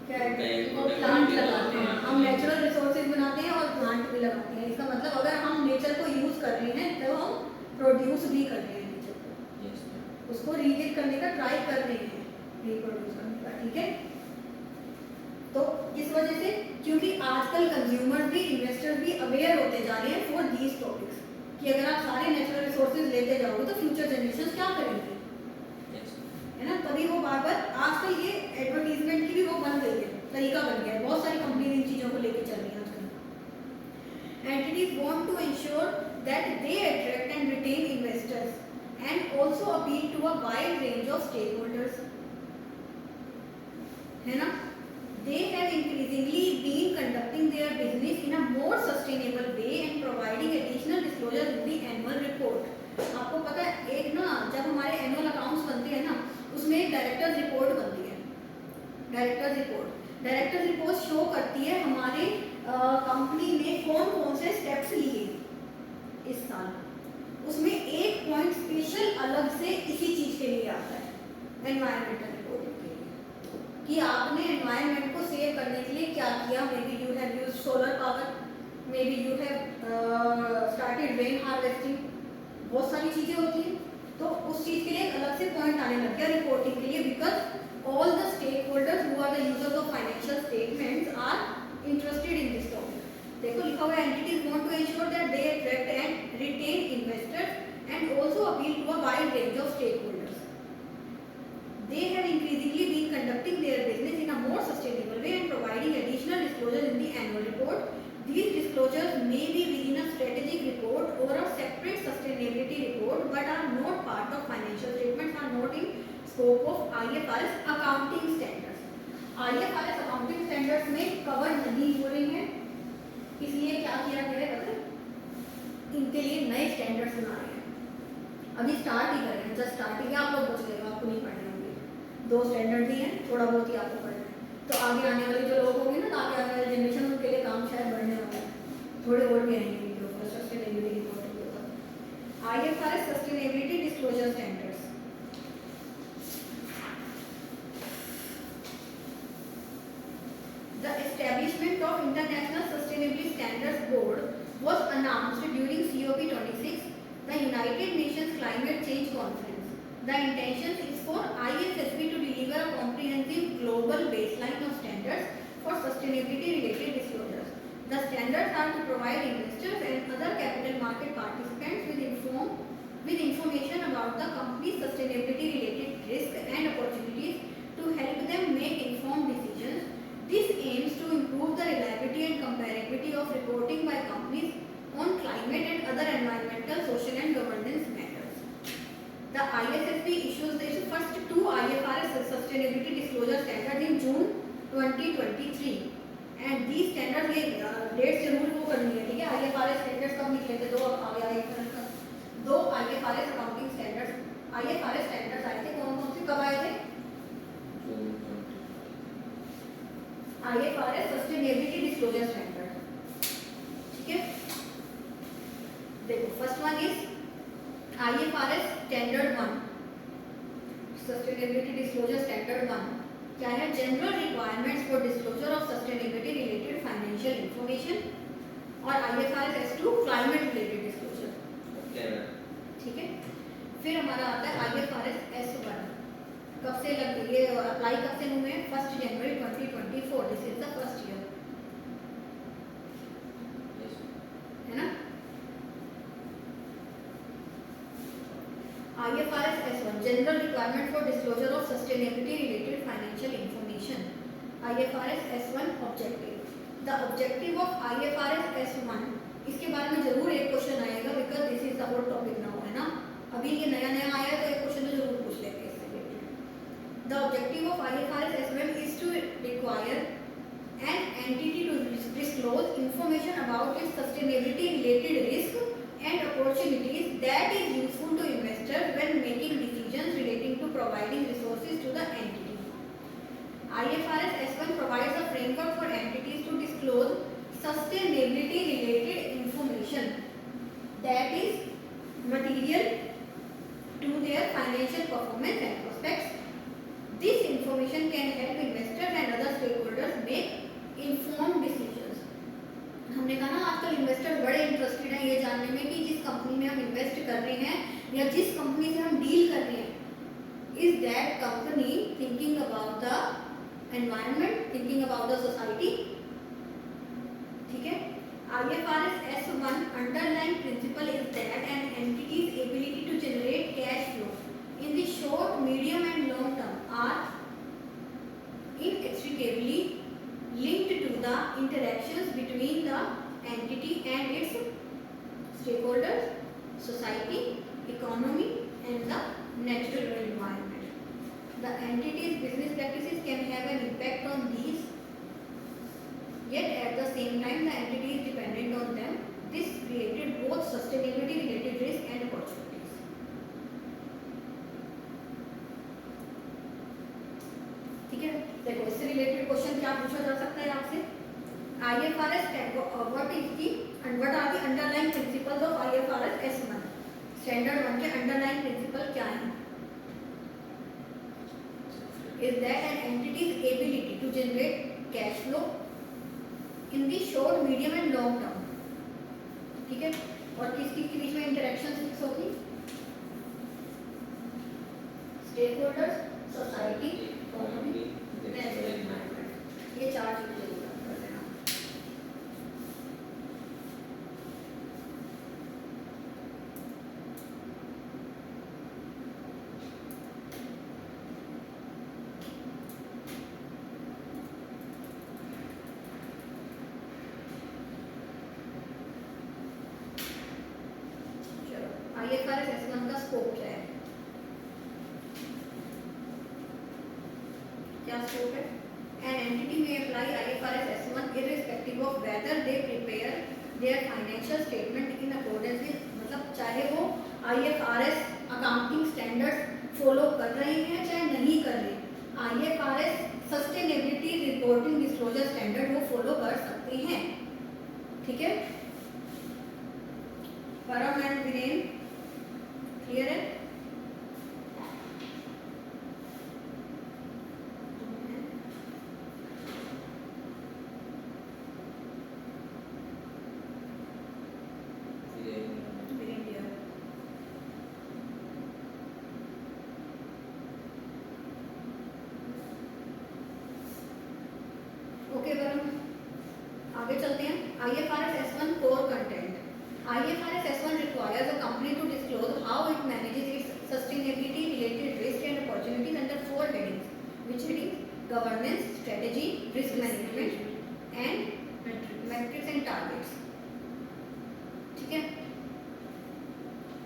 क्या ऐड करते हैं? वो प्लांट लगाते हैं, हम नेचुरल रिसोर्सेज बनाते हैं और प्लांट भी लगाते हैं। इसका मतलब अगर हम नेचर को यूज कर रहे हैं तो हम प्रोड्यूस भी कर रहे हैं नेचर को। यस, उसको रीगेट करने का ट्राई कर रहे हैं, रिप्रोड्यूस करने का। ठीक है, तो इस वजह से क्योंकि आजकल कंज्यूमर भी, इन्वेस्टर भी अवेयर होते जा रहे हैं फॉर दीज टॉपिक्स कि अगर आप सारे नेचुरल रिसोर्सेज लेते जाओगे तो फ्यूचर जनरेशंस क्या करेंगे, है ना? तभी वो बार-बार आजकल ये एडवर्टीजमेंट की भी वो बन गई है तरीका बन गया है, बहुत सारी कंपनी इन चीज़ों को लेके चल रही हैं आजकल। Entities want to ensure that they attract and retain investors and also appeal to a wide range of stakeholders. है ना? They have increasingly been conducting their business in a more sustainable way and providing additional disclosures in the annual report. आपको पता है एक ना जब हमारे एनुअल अकाउंट्स बनते हैं ना उसमें एक डायरेक्टर्स रिपोर्ट बनती है। डायरेक्टर्स रिपोर्ट शो करती है हमारे कंपनी ने कौन कौन से स्टेप्स लिए इस साल। उसमें एक पॉइंट स्पेशल अलग से इसी चीज़ के लिए आता है एनवायरमेंटल रिपोर्टिंग के लिए कि आपने एनवायरमेंट को सेव करने के लिए क्या किया। May be you have used solar power, may be you have started rain harvesting, बहुत सारी चीज़ें होती हैं। तो उस चीज़ के लिए एक अलग से पॉइंट आने लग गया रिपोर्टिंग के लिए because all the stakeholders who are the users of financial statements are interested in this topic. देखो लिखा हुआ है entities want to ensure that they attract and retain investors and also appeal to a wide range of stakeholders. They have increasingly been conducting their business in a more sustainable way and providing additional disclosures in the annual report. These disclosures may be within a strategic report or a separate sustainability report but are not part of financial statements, are not in scope of IFRS accounting standards. IFRS accounting standards में कवर नहीं हो रही हैं, इसलिए क्या किया गया है पता है? इनके लिए नए स्टैंडर्ड्स बना रहे हैं। अभी स्टार्ट ही कर रहे हैं, जस्ट स्टार्टिंग है, आप लोग बच गए, आपको नहीं पढ़ने होंगे। 2 स्टैंडर्ड ही हैं, थोड़ा बहुत ही आपको पढ़ना है। तो आगे आने वाले जो लोग होंगे ना, आगे आने वाले जनरेशन उनके लिए काम शायद बढ़ने वाला है। थोड़े और भी आएंगे वीडियो पर सस्टेनेबिलिटी रिपोर्टिंग के ऊपर। IFRS sustainability disclosure standards. The establishment of International Sustainability Standards Board was announced during COP26, the United Nations Climate Change Conference. The intention is for ISSB to deliver a comprehensive global baseline of standards for sustainability related disclosures. The standards are to provide investors and other capital market participants with information about the company's sustainability related risks and opportunities to help them make informed decisions. This aims to improve the reliability and comparability of reporting by companies on climate and other environmental, social and governance matters. The ISSB issues its first 2 IFRS sustainability disclosure standards in June 2023 and these standards ये डेट जरूर वो करनी है, ठीक है? IFRS standards कब निकले थे? 2 IFRS accounting standards, IFRS standards आए थे, कौन से कब आए थे? IFRS सस्टेनेबिलिटी डिस्क्लोजर स्टैंडर्ड, ठीक है? देखो first one is IFRS standard 1, sustainability disclosure standard 1 क्या है? General requirements for disclosure of sustainability related financial information, और IFRS S2 climate related disclosure, ठीक है? फिर हमारा आता है IFRS S1, कब से लग ये अप्लाई कब से हुए हैं? 1 जनवरी 2024, this is the first year, है ना? IFRS S1 general requirement for disclosure of sustainability related financial information. IFRS S1 objective, the objective of IFRS S1, इसके बारे में जरूर एक क्वेश्चन आएगा बिकॉज दिस इज द होट टॉपिक नाउ, है ना? अभी ये नया आया है तो एक क्वेश्चन तो जरूर पूछ लेंगे। The objective of IFRS S1 is to require an entity to disclose information about its sustainability related risk and opportunities that is useful to investors when making decisions relating to providing resources to the entity. IFRS S1 provides a framework for entities to disclose sustainability related information that is material to their financial performance and prospects. This information can help investors and other stakeholders make informed decisions. हमने कहा ना आजकल इन्वेस्टर्स बड़े इंटरेस्टेड हैं ये जानने में कि जिस कंपनी में हम इन्वेस्ट कर रहे हैं या जिस कंपनी से हम डील कर रहे हैं, is that company thinking about the environment, thinking about the society, ठीक है? IFRS S1 underlying principle is that an entity's ability to generate cash flow in the short, medium and long term are inextricably the interactions between the entity and its stakeholders, society, economy, and the natural environment. The entity's business practices can have an impact on these, yet at the same time the entity is dependent on them. This created both sustainability related risk and opportunities. ठीक है, देखो इससे रिलेटेड क्वेश्चन क्या पूछा जा सकता है आपसे? IFRS what is the and what are the underlying principles of IFRS S1? Standard 1 के अंडरलाइन प्रिंसिपल क्या है? Is that an entity's ability to generate cash flow in the short, medium and long term. ठीक है, और किसकी के बीच में इंटरेक्शन फिक्स होगी? Stakeholders, society, economy, natural environment, ये चार चीजें याद कर लेना। IFRS S1 का स्कोप क्या है? क्या स्कोप है? An entity may apply IFRS S1 irrespective of whether they prepare their financial statement in accordance with, मतलब चाहे वो IFRS अकाउंटिंग स्टैंडर्ड्स फॉलो कर रहे हैं चाहे नहीं कर रहे, IFRS sustainability reporting disclosure standard वो फॉलो कर सकते हैं। ठीक है, परम एंड वीरेन क्लियर है? वीरेन क्लियर। ओके परम, आगे चलते हैं। IFRS S1 core content. IFRS S1 requires a company to disclose how it manages its sustainability related risk and opportunities under 4 headings. Which headings? Governance, strategy, risk management and metrics and targets. ठीक है,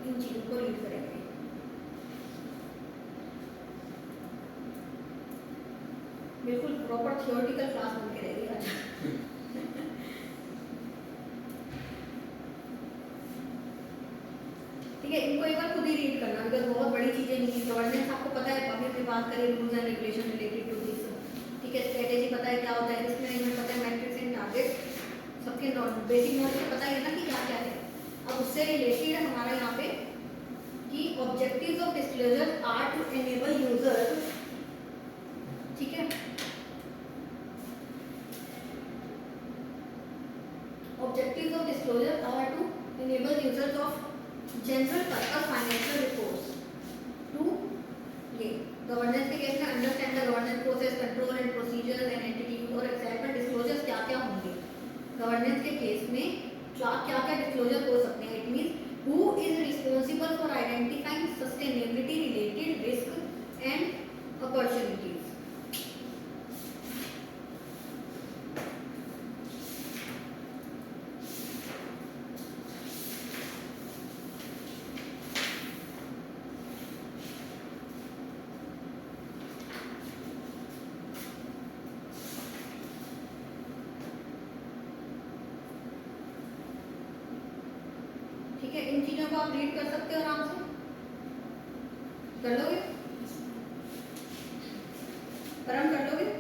इन चीजों को रीड करेंगे। बिल्कुल प्रॉपर थियोरेटिकल क्लास बन के रहेगी आज। ठीक है, इनको एक बार खुद ही रीड करना, बिकॉज बहुत बड़ी चीजें नहीं है। गवर्नेंस आपको पता है, अभी अपनी बात करें rules and regulation related to this. ठीक है, स्ट्रेटेजी पता है क्या होता है, रिस्क मैनेजमेंट पता है, मैट्रिक्स एंड टारगेट सबके बेसिक नॉलेज पता है ना कि क्या क्या है। अब उससे रिलेटेड हमारा यहाँ पे कि objectives of disclosure are to enable user. ठीक है, objectives of disclosure are to enable users of general purpose financial reports to ये गवर्नेंस के केस में understand the governance process, control and procedure and entity और एक्सेप्ट में डिस्क्लोजर्स क्या क्या होंगे। गवर्नेंस के केस में क्या क्या डिस्क्लोजर हो सकते हैं? It means who is responsible for identifying sustainability related risk and opportunities. ठीक है, इन चीजों को आप रीड कर सकते हो आराम से, कर लोगे? परम कर लोगे?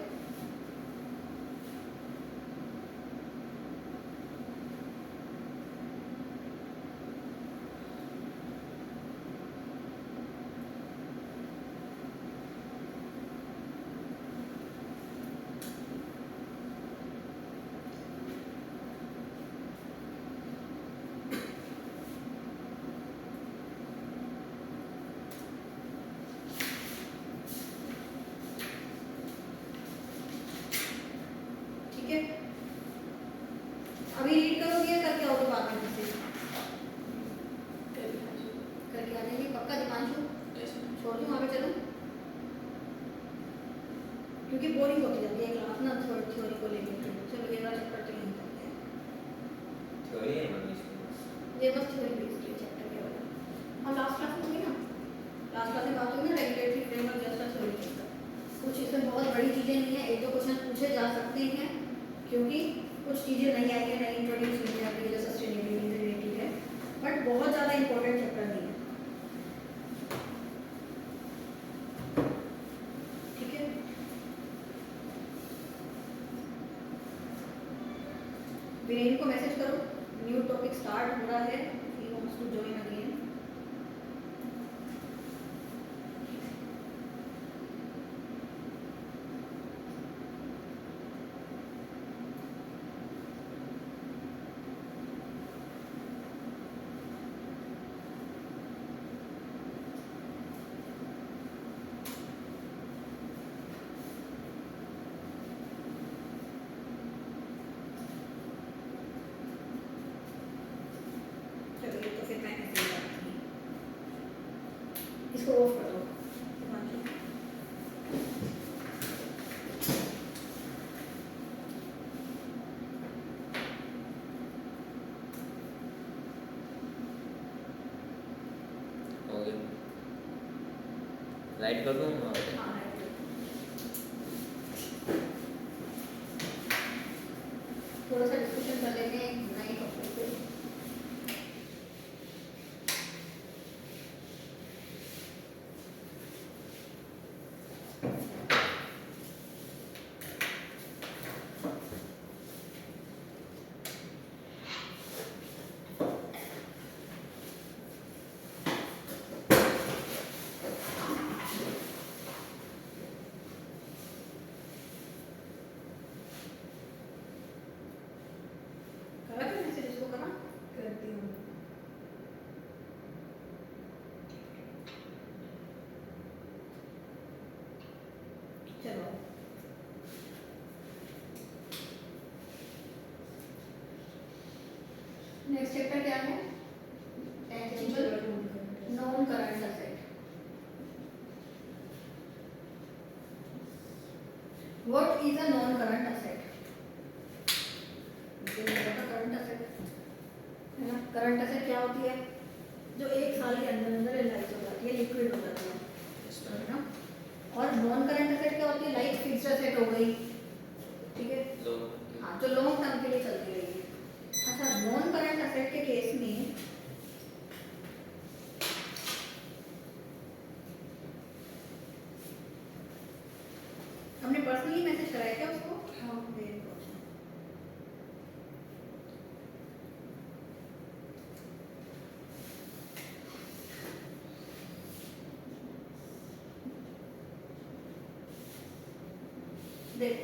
अभी रीड करोगे करके आओगे बाद में से करके आ जाएंगे पक्का। दीपांशु छोड़ दूं, वहाँ पे चलो क्योंकि बोरिंग होती जाती है क्लास ना थ्योरी को लेकर। चलो ये वाला चैप्टर तो यहीं करते हैं। थ्योरी है मतलब इसमें। ये बस थ्योरी बेस्ड है चैप्टर के वाला। हम लास्ट क्लास में हुई ना, लास्ट क्लास में बात हुई ना रेगुलेटरी फ्रेमवर्क जैसा थ्योरी के साथ। कुछ इसमें बहुत बड़ी चीज़ें नहीं है, एक दो क्वेश्चन पूछे जा सकते हैं क्योंकि कुछ चीज़ें नहीं आई है, नई इंट्रोड्यूस हुई है अभी, जैसे सस्टेनेबिलिटी से रिलेटेड है, बट बहुत ज़्यादा इंपॉर्टेंट चैप्टर नहीं है। ठीक है, वीरेन को मैसेज करो, न्यू टॉपिक स्टार्ट हो रहा है, he wants to join again. चलिए तो फिर मैं ऐसे ही करती हूँ, इसको ऑफ कर दो। हो गया। लाइट कर दूँ हाँ, थोड़ा सा डिस्कशन कर लेते हैं नए टॉपिक पे। करा क्या मैसेज इसको करा? करती हूँ। चलो नेक्स्ट चैप्टर क्या है? Tangible non current asset. What is a non current asset? Current asset है ना, करंट असेट क्या होती है? जो एक साल के अंदर अंदर रियलाइज हो जाती है, लिक्विड हो जाती है ना। और नॉन करंट असेट क्या होती है? लाइक फिक्स्ड असेट हो गई, ठीक है, हाँ, जो लॉन्ग टर्म के लिए चलती रहेगी। अच्छा, नॉन करंट असेट के केस में हमने पर्सनली मैसेज कराया क्या उसको? हाँ। Very good. देख,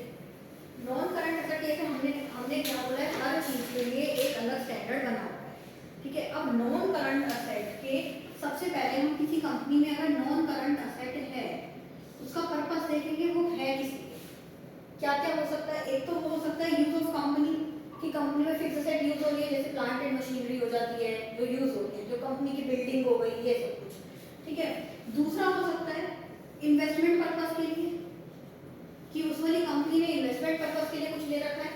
नॉन करंट असेट के हमने हमने क्या बोला है? हर चीज के लिए एक अलग स्टैंडर्ड बना हुआ है, ठीक है। अब नॉन करंट असेट के सबसे पहले हम किसी कंपनी में अगर नॉन करंट असेट है, उसका पर्पस देखेंगे वो है किस लिए, क्या क्या हो सकता है। एक तो हो सकता है यूज ऑफ कंपनी, कि कंपनी में फिक्स असेट यूज हो रही है, जैसे प्लांट एंड मशीनरी हो जाती है जो यूज होती है, जो कंपनी की बिल्डिंग हो गई, ये सब कुछ, ठीक है। दूसरा हो सकता है इन्वेस्टमेंट पर्पस के लिए, कि उस वाली कंपनी ने इन्वेस्टमेंट पर्पस के लिए कुछ ले रखा है,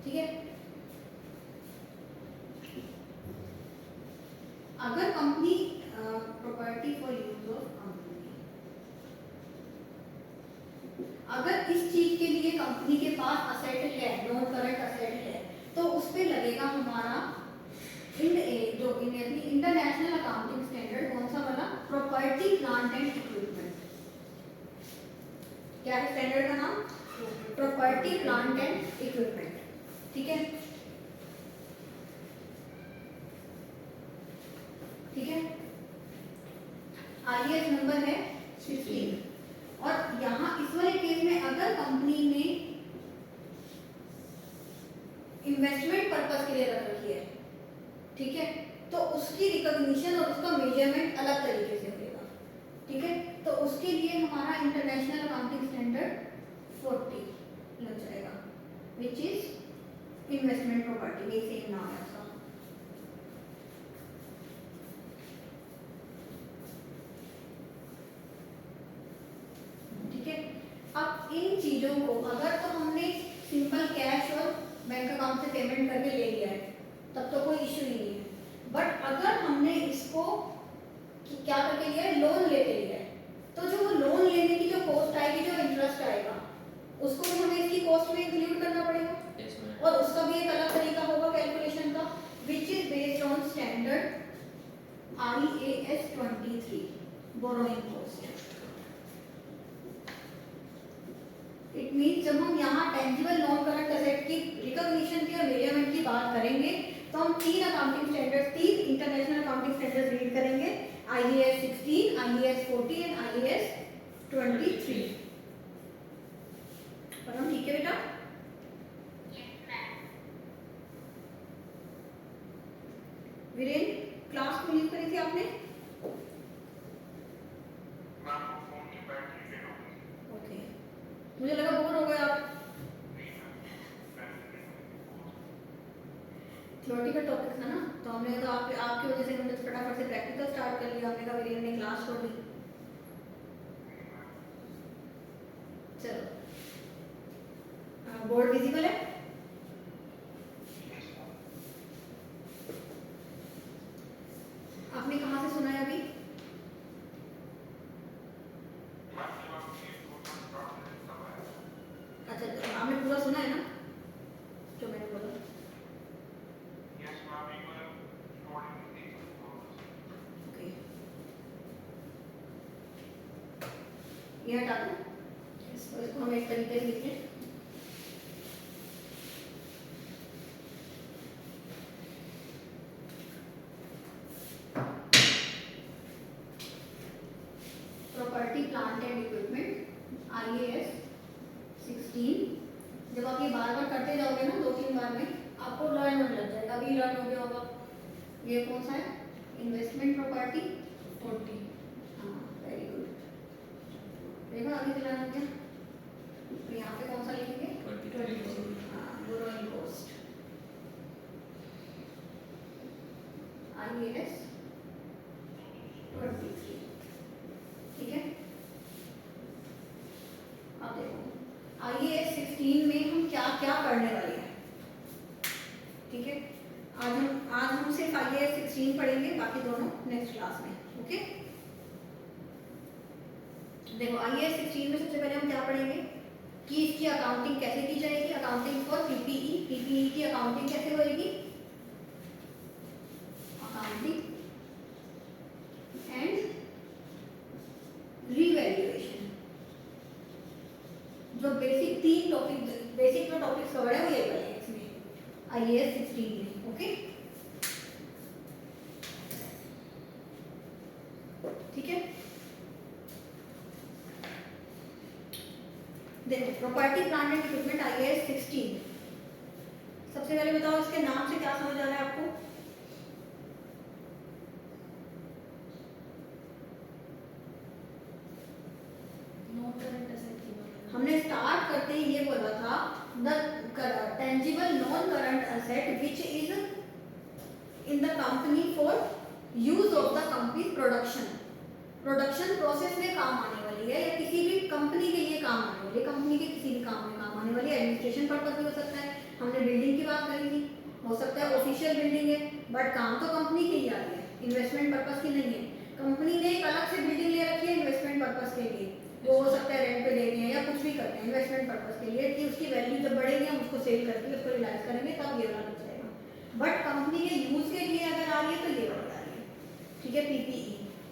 ठीक है। अगर company property for use of company, अगर इस चीज के लिए कंपनी के पास असेट है, नॉन करंट असेट है, तो उस पे लगेगा हमारा जो इंटरनेशनल अकाउंटिंग स्टैंडर्ड, कौन सा वाला? Property plant and equipment. क्या है स्टैंडर्ड का नाम? प्रॉपर्टी प्लांट एंड इक्विपमेंट, ठीक है, ठीक है। आईएस नंबर है 16। और यहाँ इस वाले केस में अगर कंपनी ने इन्वेस्टमेंट पर्पस के लिए रख रखी है, ठीक है, तो उसकी रिकॉग्निशन और उसका मेजरमेंट अलग तरीके से होगा, ठीक है। तो उसके लिए हमारा इंटरनेशनल अकाउंटिंग स्टैंडर्ड 40 लग जाएगा, विच इज इन्वेस्टमेंट प्रॉपर्टी, ये सेम नाम है उसका। ठीक है, अब चीज़ों को अगर तो हमने सिंपल कैश और बैंक अकाउंट से पेमेंट करके ले लिया है तब तो कोई इशू ही नहीं है। बट अगर हमने इसको क्या करके लिया है, लोन लेके लिया है, तो जो वो लोन लेने की जो कॉस्ट आएगी, जो इंटरेस्ट आएगा, उसको भी हमें इसकी कॉस्ट में इंक्लूड करना पड़ेगा। Yes, ma'am. और उसका भी एक अलग तरीका होगा कैलकुलेशन का, which is based on standard IAS 23 borrowing cost. It means जब हम यहाँ टेंजिबल नॉन करंट एसेट की रिकॉग्निशन की और मेजरमेंट की बात करेंगे तो हम 3 accounting standards, 3 international Accounting standards read करेंगे, IAS 16, IAS 40 एंड IAS 23। और हम ठीक है बेटा? वीरेन, क्लास को लीव करी थी आपने? ओके, मुझे लगा बोर हो गए आप। थ्योरेटिकल टॉपिक था ना, तो हमने तो आपकी वजह से हमने फटाफट से प्रैक्टिकल स्टार्ट कर लिया। हमने कहा वीरेन ने क्लास छोड़ दी। चलो, बोर्ड विजिबल है? आपने कहाँ से सुना है अभी? अच्छा, तो आपने पूरा सुना है ना जो मैंने बोला? ओके, ये हटा दो, इसको हम एक तरीके से लिख लें। Property plant and equipment IAS 16। जब आप ये बार बार करते जाओगे ना 2-3 बार में, आपको लर्न होने लग जाएगा। अभी लर्न हो गया होगा। ये कौन सा है? Investment property 40। हाँ, वेरी गुड। देखो अभी तो लर्न हो गया। तो यहाँ पे कौन सा लिखेंगे? 23। हाँ, बोरोइंग कॉस्ट IAS 23। ठीक है? अब देखो IAS 16 में हम क्या क्या पढ़ने वाले हैं। ठीक है, आज हम सिर्फ IAS 16 पढ़ेंगे, बाकी दोनों नेक्स्ट क्लास में। ओके, देखो IAS 16 में सबसे पहले हम क्या पढ़ेंगे कि इसकी अकाउंटिंग कैसे की जाएगी। अकाउंटिंग फॉर PPE की अकाउंटिंग कैसे होएगी? Accounting and revaluation. जो बेसिक 3 टॉपिक, बेसिक जो टॉपिक्स कवर है वो ये वाले हैं इसमें IAS 16 में। ओके, ठीक है। देखो property plant and equipment IAS 16। सबसे पहले बताओ इसके नाम से क्या समझ आ रहा है आपको? नॉन करंट एसेट की बात। हमने स्टार्ट करते ही ये बोला था the tangible non current asset which is in the company for use of the company production process में काम आने वाली है, या किसी भी कंपनी के लिए काम आने वाली है, कंपनी के किसी भी काम में काम आने वाली है। एडमिनिस्ट्रेशन पर्पस भी हो सकता है, हमने बिल्डिंग की बात करी थी, हो सकता है ऑफिशियल बिल्डिंग है बट काम तो कंपनी की ही आ रही है, इन्वेस्टमेंट पर्पस की नहीं है। कंपनी ने एक अलग से बिल्डिंग ले रखी है इन्वेस्टमेंट पर्पस के लिए, वो हो सकता है रेंट पे देनी है या कुछ भी करते हैं इन्वेस्टमेंट पर्पस के लिए, कि उसकी वैल्यू जब बढ़ेगी हम उसको सेल करके उसको रिलाइज करेंगे तब ये वाला बच जाएगा। बट कंपनी के यूज के लिए अगर आ रही है तो ये वाली आ रही है। ठीक है, PPE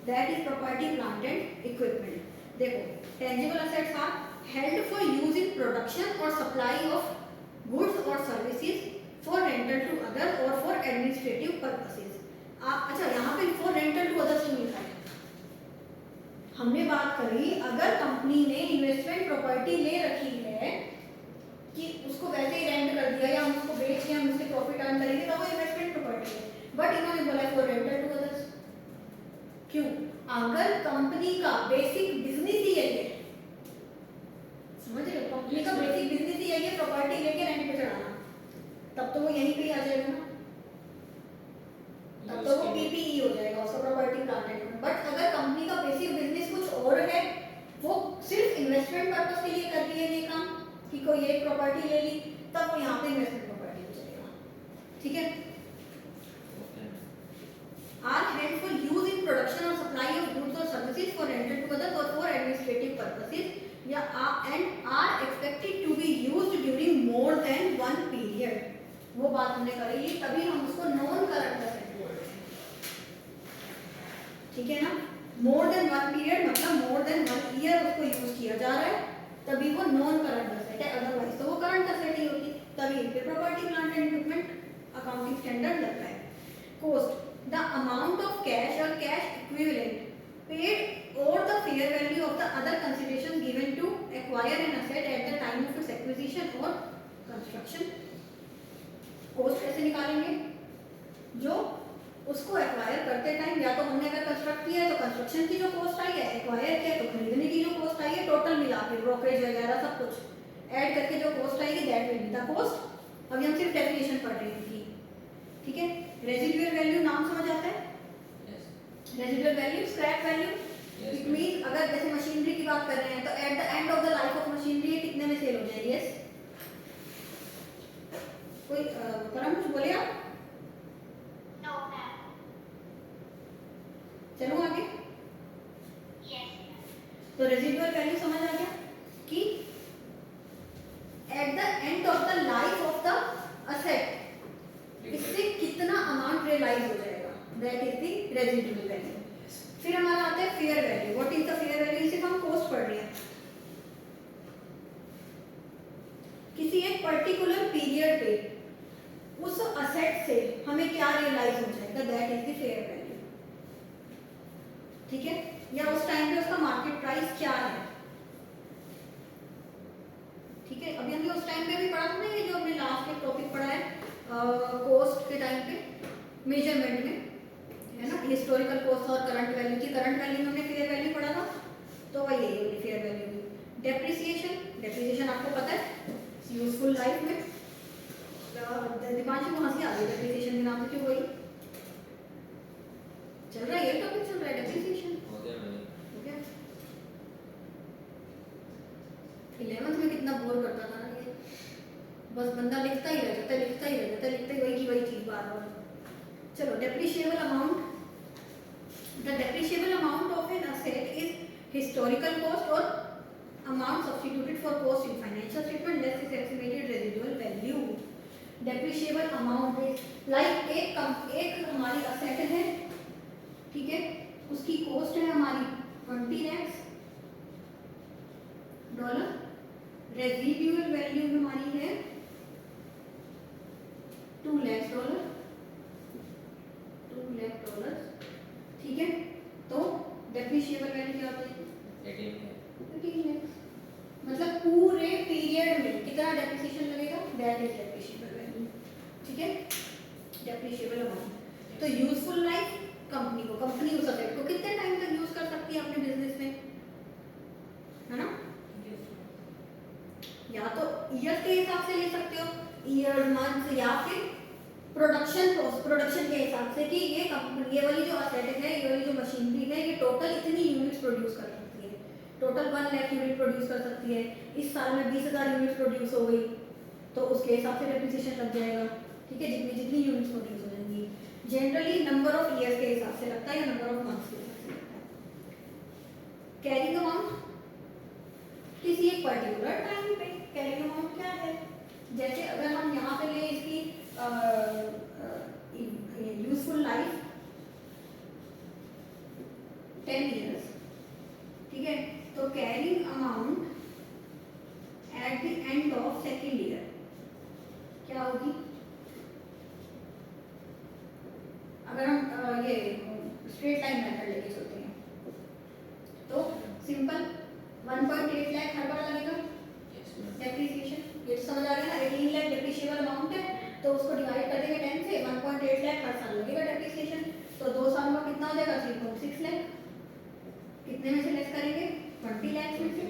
that is property plant and equipment. देखो tangible assets are held for use in production और सप्लाई ऑफ गुड्स और services for rental to other और फॉर एडमिनिस्ट्रेटिव पर्पसेस। अच्छा, यहाँ पे फॉर रेंटल टू अदर्स क्यों लिखा है? हमने बात करी अगर कंपनी ने इन्वेस्टमेंट प्रॉपर्टी ले रखी है कि उसको वैसे ही रेंट कर दिया या हम उसको बेच के हम उससे प्रॉफिट अर्न करेंगे तो वो इन्वेस्टमेंट प्रॉपर्टी है, बट इन्होंने बोला फॉर रेंटल टू अदर्स। क्यों? अगर कंपनी का बेसिक बिजनेस ही यही है, समझ रहे हो, कंपनी का बेसिक बिजनेस ही यही है प्रॉपर्टी लेके रेंट पे चढ़ाना, तब तो वो यहीं पे आ जाएगा ना, तब तो वो PPE हो जाएगा उसका प्रॉपर्टी प्लांट एंड। बट अगर कंपनी का बेसिक बिजनेस कुछ और है, वो सिर्फ इन्वेस्टमेंट पर्पस के लिए कर रही है ये काम, कि कोई एक प्रॉपर्टी ले ली, तब वो यहाँ पे इन्वेस्टमेंट प्रॉपर्टी हो जाएगा। ठीक है। Are held for use in production or supply of goods or services for rental to others or for administrative purposes, या and are expected to be used during more than one period। वो बात हमने करी, तभी हम उसको नॉन करंट एसेट बोलते हैं। ठीक है ना। मोर देन वन पीरियड मतलब मोर देन वन ईयर उसको यूज किया जा रहा है, तभी वो नॉन करंट एसेट है, अदरवाइज तो वो करंट एसेट ही होती, तभी इस पे property plant and equipment accounting standard लगता है। Cost the amount of cash or cash equivalent paid or the fair value of the other consideration given to acquire an asset at the time of its acquisition or construction। Cost कैसे निकालेंगे? जो उसको एक्वायर करते टाइम, या तो हमने अगर कंस्ट्रक्ट किया है तो कंस्ट्रक्शन की जो कॉस्ट आई है, एक्वायर किया तो खरीदने की जो कॉस्ट आई है, टोटल मिला के ब्रोकरेज वगैरह सब कुछ ऐड करके जो कॉस्ट आएगी that will be the cost. अभी हम सिर्फ डेफिनेशन पढ़ रहे हैं। ठीक है। रेजिडुअल वैल्यू नाम समझ आता है? Residual value scrap value, it means अगर जैसे मशीनरी की बात कर रहे हैं तो at the end of the life of machinery ये कितने में सेल हो जाएगी? यस, कोई परम कुछ बोले आप? No, ma'am. चलो आगे। Yes, ma'am. तो रेजिडुअल वैल्यू समझ आ गया कि at the end of the life of the asset इससे कितना अमाउंट रियलाइज हो जाएगा, that is the residual value. फिर हमारा आता है fair value. What is the fair value? सिर्फ हम कॉस्ट पढ़ रहे हैं। किसी एक पर्टिकुलर पीरियड पे उस असेट से हमें क्या रियलाइज हो जाएगा, that is the fair value. ठीक है। या उस टाइम पे उसका मार्केट प्राइस क्या है। ठीक है। अभी हमने उस टाइम पे भी पढ़ा था ना, ये जो हमने लास्ट में टॉपिक पढ़ा है कॉस्ट के टाइम पे मेजरमेंट में, है ना, हिस्टोरिकल कॉस्ट और करंट वैल्यू की। करंट वैल्यू में हमने फेयर वैल्यू पढ़ा था, तो वही है फेयर वैल्यू। डेप्रिसिएशन, डेप्रिसिएशन आपको पता है यूजफुल लाइफ में। दीपांशु को हंसी आ गई डेप्रिसिएशन के नाम से, क्यों गई? चल रहा है ये टॉपिक, चल रहा है डेप्रिसिएशन। हो गया मैंने। हो गया। 11th में कितना बोर करता था ना ये, बस बंदा लिखता ही रह जाता है, लिखता ही रह जाता है, लिखते ही वही की वही चीज बार बार। चलो, depreciable amount, the depreciable amount of an asset is historical cost और amount substituted for cost in financial statement less is estimated residual value. Depreciable amount is like एक हमारी असेट है, ठीक है, उसकी कॉस्ट है हमारी 20 लाख डॉलर, रेजिडुअल वैल्यू हमारी है 2 लाख डॉलर, 2 लाख डॉलर। ठीक है। तो डेप्रिशिएबल वैल्यू क्या होती है? 18 लाख। मतलब पूरे पीरियड में कितना डेप्रिसिएशन लगेगा, दैट इज डेप्रिशिएबल वैल्यू। ठीक है। Depreciable amount. तो यूजफुल लाइफ कंपनी को, कंपनी उस असेट को कितने टाइम तक यूज कर सकती है अपने बिजनेस में, है ना? या तो ईयर के हिसाब से ले सकते हो, ईयर मंथ, या फिर प्रोडक्शन के हिसाब से कि ये कंपनी, ये वाली जो असेट है, ये वाली जो मशीनरी है, ये टोटल इतनी यूनिट्स प्रोड्यूस कर सकती है, टोटल 1 लाख यूनिट प्रोड्यूस कर सकती है। इस साल में 20,000 यूनिट प्रोड्यूस हो गई तो उसके हिसाब से डेप्रिसिएशन लग जाएगा। ठीक है। जितनी जितनी यूनिट्स प्रोड्यूस हो जाएंगी, जनरली नंबर ऑफ ईयर्स के हिसाब से लगता है या नंबर ऑफ मंथ्स के हिसाब से लगता है। कैरिंग अमाउंट किसी एक पर्टिकुलर टाइम पे कैरिंग अमाउंट क्या है, जैसे अगर हम यहाँ पे ले इसकी यूजफुल लाइफ 10 इयर्स, ठीक है, तो carrying amount at the end of second year क्या होगी? अगर हम ये स्ट्रेट लाइन मेथड लेके चलते हैं तो सिंपल 1.8 लाख हर बार लगेगा डेप्रिसिएशन। ये तो समझ आ गया ना, 18 लाख डेप्रिशिएबल अमाउंट है तो उसको डिवाइड कर देंगे 10 से, 1.8 लाख हर साल लगेगा डेप्रिसिएशन। तो 2 साल में कितना हो जाएगा? 3.6 लाख। कितने में से लेस करेंगे? 20 लाख में से।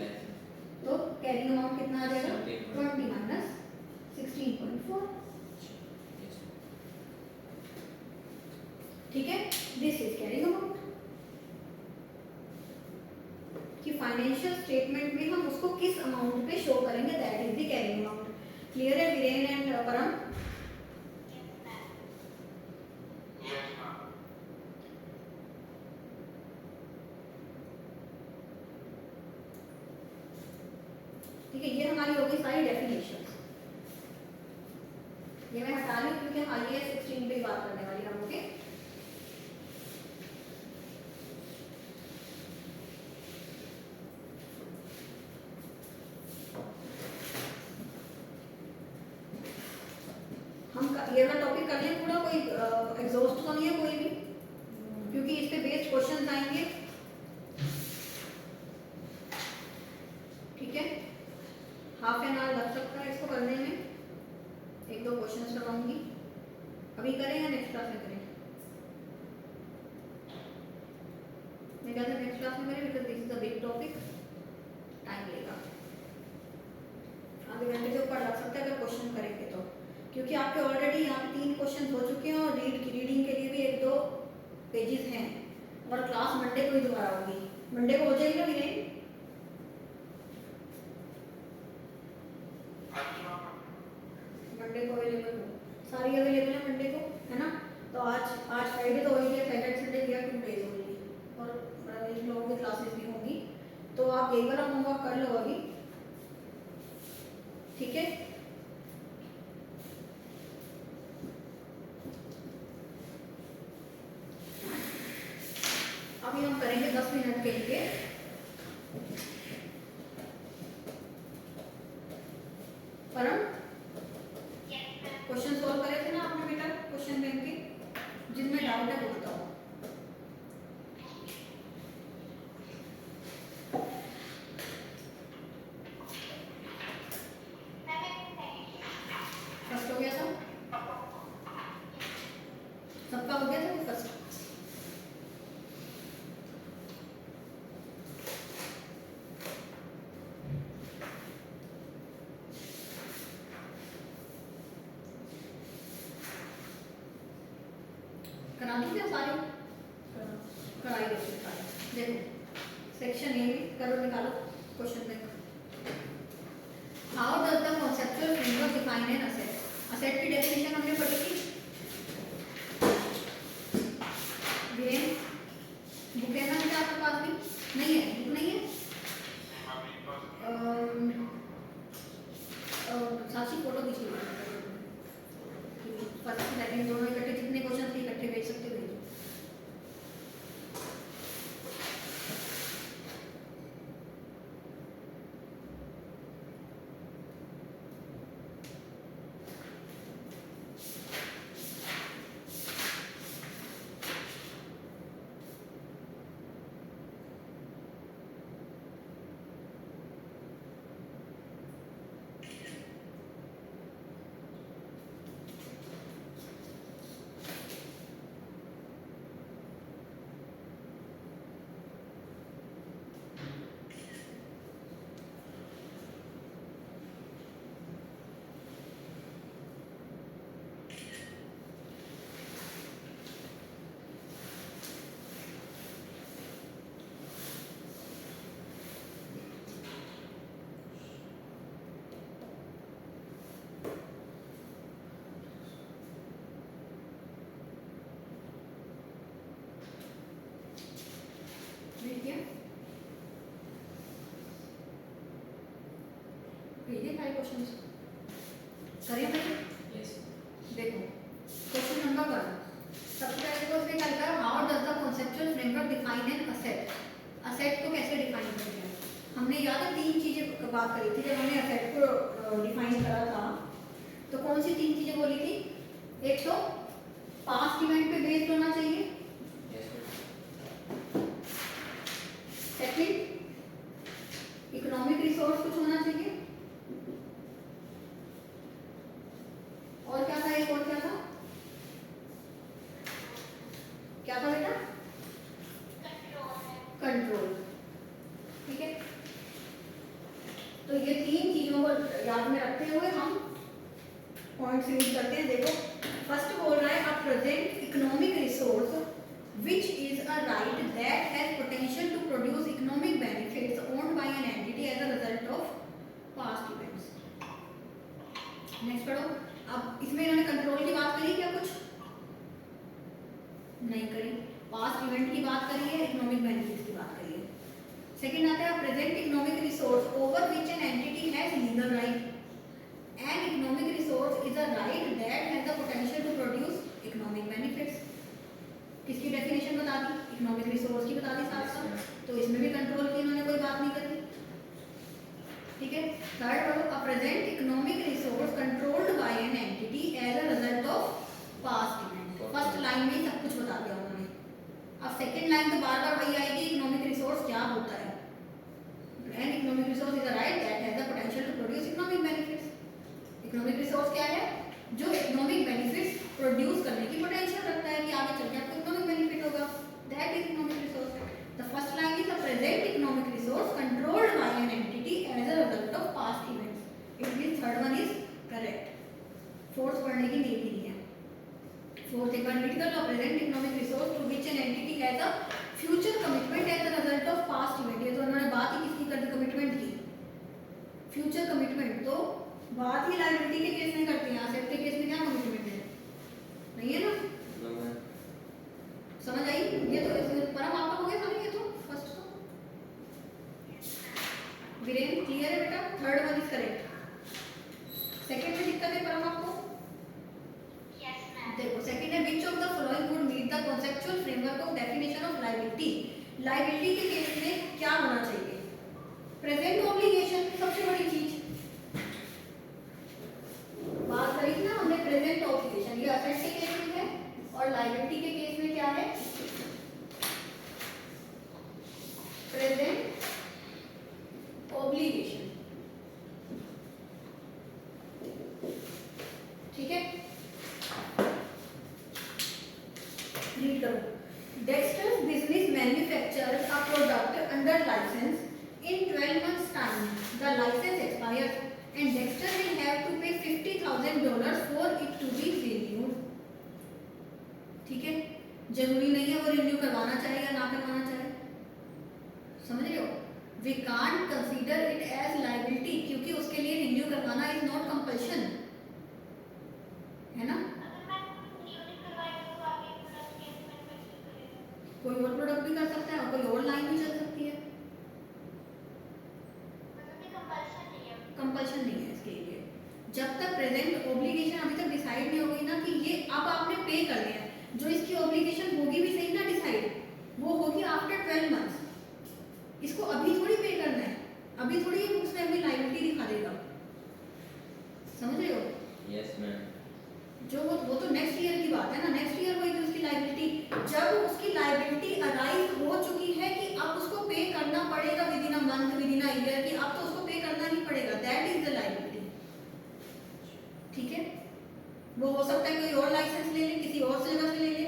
तो कैरिंग अमाउंट कितना आ जाएगा? 20 माइनस 16.4। ठीक है। दिस इज कैरिंग अमाउंट की फाइनल फाइनेंशियल स्टेटमेंट में हम उसको किस अमाउंट पे शो करेंगे, that is the carrying amount. Clear है वीरेन एंड परम? Yes, ma'am. ठीक है, ये हमारी होगी सारी डेफिनेशन। ये मैं हटा रही हूँ क्योंकि हम IAS 16 पे ही बात करने वाली हम। ओके, हम ये वाला टॉपिक कर लें पूरा, कोई एग्जॉस्ट तो नहीं है कोई भी, क्योंकि इस पे बेस्ड क्वेश्चंस आएंगे। ठीक है, हाफ एन आवर लग सकता है इसको करने में, एक दो क्वेश्चंस करवाऊंगी। अभी करें या नेक्स्ट क्लास में करें? मैं कहता हूँ नेक्स्ट क्लास में करें, because this is a big topic, time लेगा, आधे घंटे से ऊपर लग सकता है अगर क्वेश्चन करेंगे तो, क्योंकि आपके ऑलरेडी यहाँ पे 3 क्वेश्चन हो चुके हैं और रीडिंग के लिए भी 1-2 पेजेस हैं, और क्लास मंडे को ही दोबारा होगी। मंडे को हो जाएगी ना वीरेन? मंडे को अवेलेबल हो, सारी अवेलेबल है मंडे को, है ना? तो आज फ्राइडे तो हो ही गया, सैटरडे संडे दिया 2 डेज होंगी, और इन लोगों की क्लासेस भी होंगी, तो आप एक बार होमवर्क कर लो अभी। ठीक है, अभी हम करेंगे 10 मिनट के लिए। परम, Yes, ma'am. क्वेश्चन सॉल्व करे थे ना आपने बेटा क्वेश्चन बैंक के? जिनमें डाउट है वो बताओ। फर्स्ट हो गया सब? सबका हो गया था फर्स्ट? करा दी क्या सारे? कराई देते सारे। देखो सेक्शन ए में करो, निकालो question bank. How does the conceptual framework define an asset? Asset की डेफिनेशन हमने पढ़ी थी। वीरेन, बुक है ना बेटा आपके पास भी? नहीं है, बुक नहीं है? साक्षी फोटो खींचिए, फर्स्ट सेकंड दोनों इकट्ठे, जितने क्वेश्चन थे इकट्ठे भेज सकते हो भेजो। ठीक है, भेजिए सारे क्वेश्चंस, करिए बेटे। यस। देखो क्वेश्चन नंबर 1, सबसे पहले तो उसमें क्या लिखा है, how does the conceptual framework define an asset? Asset को कैसे डिफाइन करते हैं? हमने याद है 3 चीजें बात करी थी जब हमने असेट को डिफाइन करा था, तो कौन सी 3 चीजें बोली थी? एक तो पास्ट इवेंट पे बेस्ड होना चाहिए, सेकंड इकोनॉमिक रिसोर्स कुछ होना चाहिए, और क्या था, एक और क्या था? क्या था बेटा? कंट्रोल। ठीक है, तो ये 3 चीजों को याद में रखते हुए हम पॉइंट्स यूज करते हैं। देखो फर्स्ट बोल रहा है, अ present economic resource which is a right that has potential to produce economic benefits owned control की बात करी क्या कुछ? नहीं करी। पास्ट इवेंट की बात करी है, इकोनॉमिक बेनिफिट्स की बात करी है। सेकंड आता है present economic resource over which an entity has legal right. An economic resource is a right that has the potential to produce economic benefits. किसकी डेफिनेशन बता दी? इकोनॉमिक रिसोर्स की बता दी साथ साथ, तो इसमें भी कंट्रोल की इन्होंने कोई बात नहीं करी। ठीक है। थर्ड वाला a present economic resource controlled by an entity as a result of past event. First line में ही सब कुछ बता दिया उन्होंने। अब सेकंड लाइन तो बार बार वही आएगी, इकोनॉमिक रिसोर्स क्या होता है। An economic resource is a right that has the potential to produce economic benefits. Economic resource क्या है? जो इकोनॉमिक बेनिफिट्स प्रोड्यूस करने की पोटेंशियल रखता है कि आगे चल के आपको इकोनॉमिक बेनिफिट होगा, that is economic resource. The first line is the present economic resource controlled by an entity as a result of past events. It means third one is correct. Fourth पढ़ने की नीड नहीं है। फोर्थ एक बार रीड कर लो, present economic resource to which an entity has a future commitment as a result of past event. ये तो उन्होंने बात ही किसकी कर दी? कमिटमेंट की। फ्यूचर कमिटमेंट तो बात ही लायबिलिटी के केस में करते हैं, एसेट के केस में क्या कमिटमेंट है? नहीं है ना? समझ आई? ये तो परम आपका हो गया समझ? ये तो फर्स्ट तो वीरेन क्लियर है बेटा? Third one is correct. Second में दिक्कत है परम आपको? Yes, ma'am. देखो सेकंड है which of the following would meet the conceptual framework of definition of liability. Liability के केस में क्या होना चाहिए? प्रेजेंट ऑब्लिगेशन, सबसे बड़ी चीज बात करी थी ना हमने, प्रेजेंट ऑब्लिगेशन। ये असेट के केस में है और लायबिलिटी के केस में क्या है? Present obligation. ठीक है, रीड करो। Dexter's business manufactures a product under license. In 12 months' time, the license expires, and Dexter will have to pay $50,000 for it to be renewed. ठीक है, जरूरी नहीं है वो रिन्यू करवाना चाहे या ना करवाना चाहे। समझ रहे हो? We can't consider it as liability क्योंकि उसके लिए रिन्यू करवाना is not compulsion, है ना? अगर मैं रिन्यू नहीं करवाएगा तो आगे प्रोडक्ट कैसे मैन्युफैक्चर करेगा? कोई और प्रोडक्ट भी कर सकता है और कोई और लाइन भी चल सकती है। मतलब ये कंपल्शन नहीं है। कंपल्शन नहीं है इसके लिए। जब तक प्रेजेंट ऑब्लिगेशन अभी तक डिसाइड नहीं हो गई ना कि ये अब आपने पे कर दिया, जो इसकी ऑब्लिगेशन होगी भी सही ना डिसाइड, वो होगी आफ्टर 12 मंथ्स। इसको अभी थोड़ी पे करना है, अभी थोड़ी ये बुक्स में अपनी लायबिलिटी दिखा देगा। समझ रहे हो? Yes ma'am. जो वो तो नेक्स्ट ईयर की बात है ना, नेक्स्ट ईयर होगी उसकी लायबिलिटी। जब उसकी लायबिलिटी अराइज हो चुकी है कि अब उसको पे करना पड़ेगा with in a month, with in a year, कि अब तो उसको पे करना ही पड़ेगा, दैट इज द लायबिलिटी। ठीक है, वो हो सकता है कोई और लाइसेंस ले ले, किसी और से जगह से ले ले,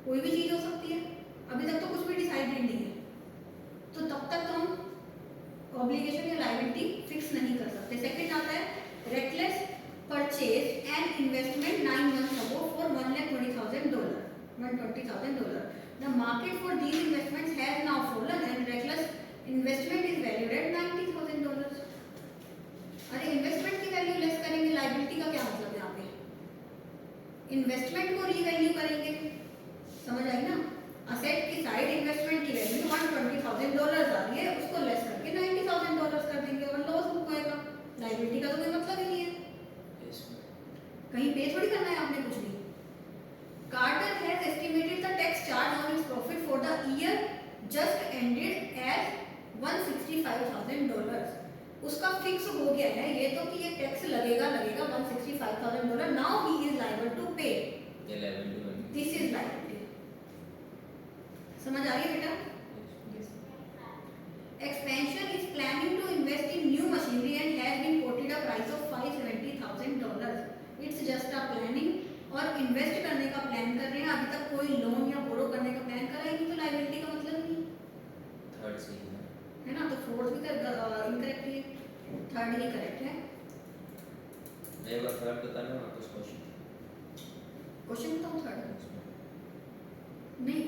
कोई भी चीज हो सकती है। अभी तक तो कुछ भी डिसाइडेड नहीं है, तो तब तक तो हम ऑब्लिगेशन या लायबिलिटी फिक्स नहीं कर सकते। सेकंड आता है reckless purchased an investment 9 months ago for $120,000. $120,000. The market for these investments has now fallen and reckless investment is valued at $90,000. अरे इन्वेस्टमेंट की वैल्यू लेस करेंगे, लायबिलिटी का क्या मतलब यहाँ पे? इन्वेस्टमेंट को रीवैल्यू करेंगे, समझ आई ना? असेट की साइड इन्वेस्टमेंट की वैल्यू $120,000 आ रही है, उसको लेस करके $90,000 कर देंगे और लॉस बुक होएगा। लायबिलिटी का तो कोई मतलब ही नहीं है, कहीं पे थोड़ी करना है आपने कुछ भी। Carter has estimated the tax charge on its profit for the year just ended as $165,000. उसका फिक्स हो गया है ये तो कि ये टैक्स लगेगा $165,000. Now he is liable to pay. ये liability बन गई। This is liability. समझ आ रही है बेटा? Expansion is planning to invest in new machinery and has been quoted a price of $570,000. It's just a planning, और इन्वेस्ट करने का प्लान कर रहे हैं, अभी तक कोई लोन या बोरो करने का प्लान करा ही नहीं, तो लायबिलिटी का मतलब नहीं थर्ड सही है ना? तो फोर्थ भी इनकरेक्ट है, थर्ड ही करेक्ट है। एक बार थर्ड बताना वापस क्वेश्चन बताओ थर्ड नहीं,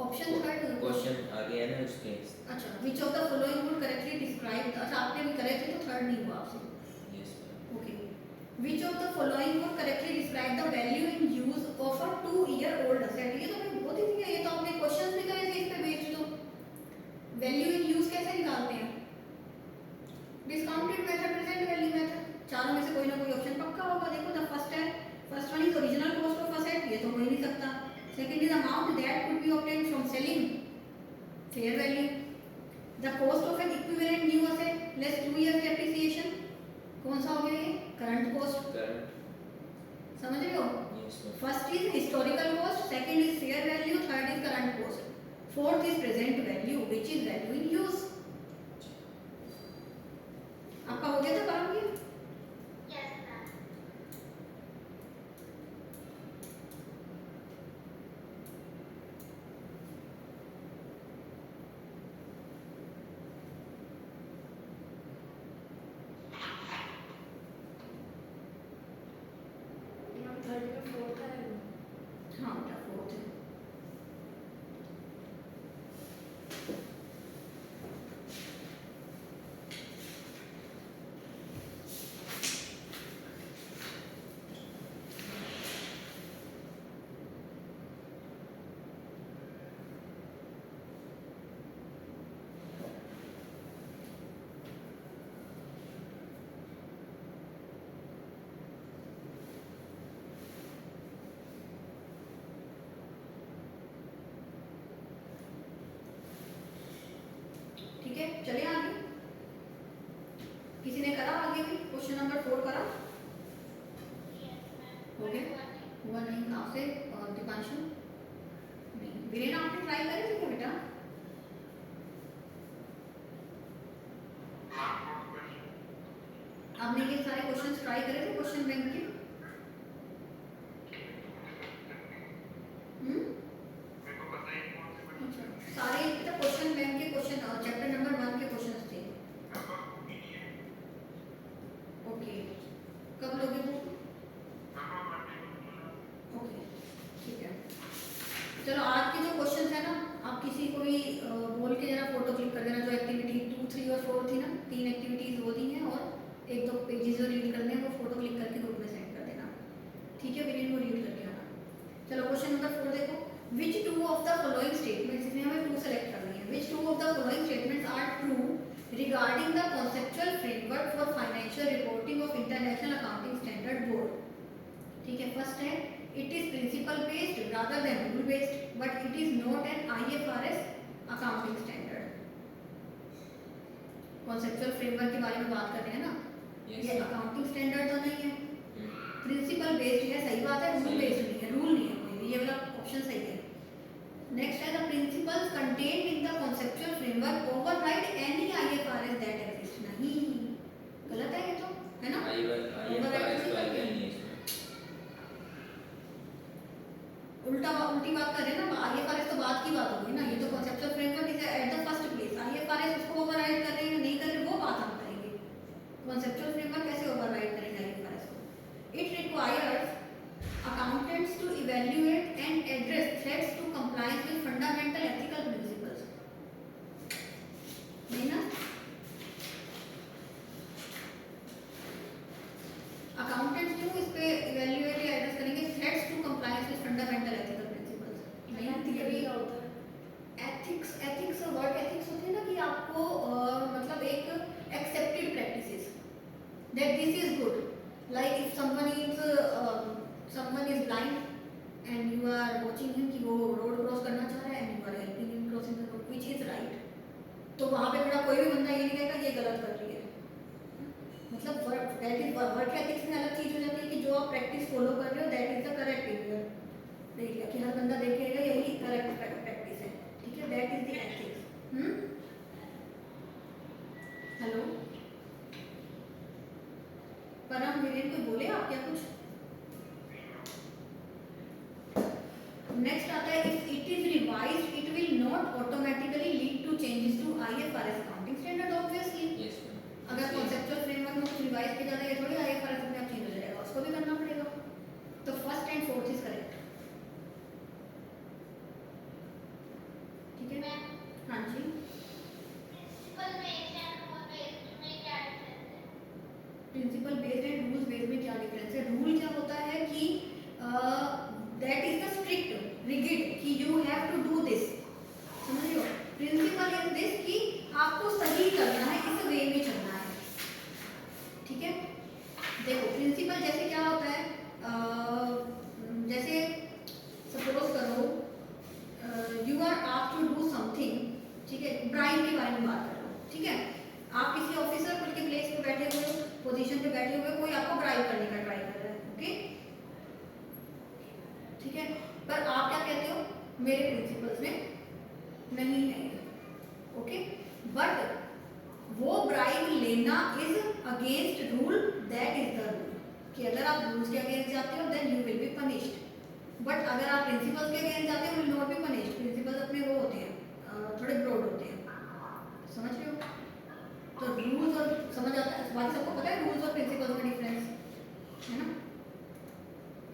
ऑप्शन थर्ड क्वेश्चन आगे है ना उसके। अच्छा, विच of the following would correctly describe. अच्छा आपने भी करेक्ट है तो थर्ड नहीं हुआ आपसे। Yes okay, which of the following would correctly describe the value in use of a 2-year-old asset. ये तो भाई बहुत इजी है, ये तो आपने क्वेश्चंस भी करे थे इस पे बेस्ड। तो वैल्यू इन यूज कैसे निकालते हैं? Discounted method, present value method, चारों में से कोई ना कोई ऑप्शन पक्का होगा। देखो द फर्स्ट है, first one is original cost of asset, ये तो हो ही नहीं सकता। Second is amount that could be obtained from selling, fair value. The cost of N equivalent new asset less 2 years depreciation, कौन सा हो गया ये? Current cost. करंट समझ रहे हो? Yes ma'am. First is historical cost, second is fair value, third is current cost, fourth is present value which is value in use. आपका हो गया था काम ये? Yes, ma'am. थर्ड में फोर्थ है। हाँ बेटा फोर्थ है। ठीक है, चलिए आगे। किसी ने करा आगे भी? क्वेश्चन नंबर 4 करा? Yes, ma'am. हो गया? हुआ नहीं आपसे? और दीपांशु नहीं, वीरेन आपने ट्राई करे थे क्या बेटा? आपने ये सारे क्वेश्चंस ट्राई करे थे क्वेश्चन बैंक के? अच्छा, सारे बेटा क्वेश्चन बैंक के क्वेश्चन चैप्टर नंबर 1 के क्वेश्चंस थे। ओके, कब लोगे बुक? ओके, ठीक है। चलो आज के जो क्वेश्चंस है ना, आप किसी को भी बोल के जरा फोटो क्लिक कर देना। जो एक्टिविटी 2, 3 और 4 थी ना, 3 एक्टिविटीज वो दी हैं और 1-2 पेजेस जो रीड करने हैं वो फोटो क्लिक करके ग्रुप में सेंड कर देना। ठीक है, वीरेन वो रीड करके आना। चलो क्वेश्चन नंबर 4 देखो। Which two of the following statements, इसमें हमें 2 सेलेक्ट करनी है। Which two of the following statements are true regarding the conceptual framework for financial reporting of International Accounting Standard Board? ठीक है, फर्स्ट है it is principle based rather than rule based, but it is not an IFRS accounting standard. conceptual framework के बारे में बात कर रहे हैं ना, Yes. ये अकाउंटिंग स्टैंडर्ड तो नहीं है। प्रिंसिपल बेस्ड है, सही बात है, रूल सही। बेस्ड नहीं है, रूल नहीं है कोई भी, ये वाला ऑप्शन सही है। नेक्स्ट है the principles contained in the conceptual framework override any IFRS that exist, नहीं, गलत है ये तो, है ना? IFRS तो आएगा ही नहीं इसमें। उल्टी बात कर रहे हैं ना, आईएफआरएस तो बात की बात होगी ना, ये तो conceptual framework is at the first place. IFRS उसको ओवरराइड कर रहे हैं नहीं कर रहे, वो बात हम करेंगे। कॉन्सेप्चुअल फ्रेमवर्क कैसे ओवरराइड करेंगे आईएफआरएस को? It requires accountants to evaluate and address threats to compliance with fundamental ethical principles. नहीं ना? accountants क्यों इस पे evaluate या address करेंगे? threats to compliance with fundamental ethical principles. नहीं theory क्या होता है? ethics वर्ड ethics होती है ना कि आपको मतलब एक accepted practices that this is good, like if someone is blind and you are watching him कि वो रोड क्रॉस करना चाह रहा है and you are helping him crossing the road which is right, तो वहाँ पे मेरा कोई भी बंदा ये नहीं कहेगा ये गलत कर रही है। मतलब वर्क एथिक्स में अलग चीज हो जाती है कि जो आप प्रैक्टिस फॉलो कर रहे हो that is the correct behaviour. देखिए कि हर बंदा देखेगा यही करेक्ट प्रैक्टिस है, ठीक है, that is the ethics. Hello परम वीरेन कोई बोले आप क्या कुछ? नेक्स्ट आता है if it is revised it will not automatically lead to changes to IFRS accounting standard obviously. Yes, ma'am. अगर कॉन्सेप्चुअल फ्रेमवर्क में कुछ रिवाइज किया जाता है ये थोड़ी आईएफआरएस अपने आप चेंज हो जाएगा, उसको भी करना पड़ेगा। तो first and fourth is correct, ठीक है? हाँ जी, Principle based and rule based में क्या difference है? Principle based and rules based में क्या डिफरेंस में बात कर रहा हूँ, ठीक है। आप किसी ऑफिसर के प्लेस पे बैठे हुए, पोजीशन पे बैठे हुए, कोई आपको ब्राइब करने का ट्राई कर रहा है, ओके, ठीक है। पर आप क्या कहते हो, मेरे प्रिंसिपल्स में नहीं है, ओके। बट वो ब्राइब लेना is against rule, that is the rule, कि अगर आप रूल्स के अगेंस्ट जाते हो then you will be punished. But अगर आप प्रिंसिपल्स के अगेंस्ट जाते हो will not be punished. Principles अपने वो होते हैं, थोड़े ब्रॉड होते हैं, समझ रहे हो। तो रूल्स और समझ आता है, बाकी सबको पता है रूल्स और प्रिंसिपल्स में डिफरेंस है ना।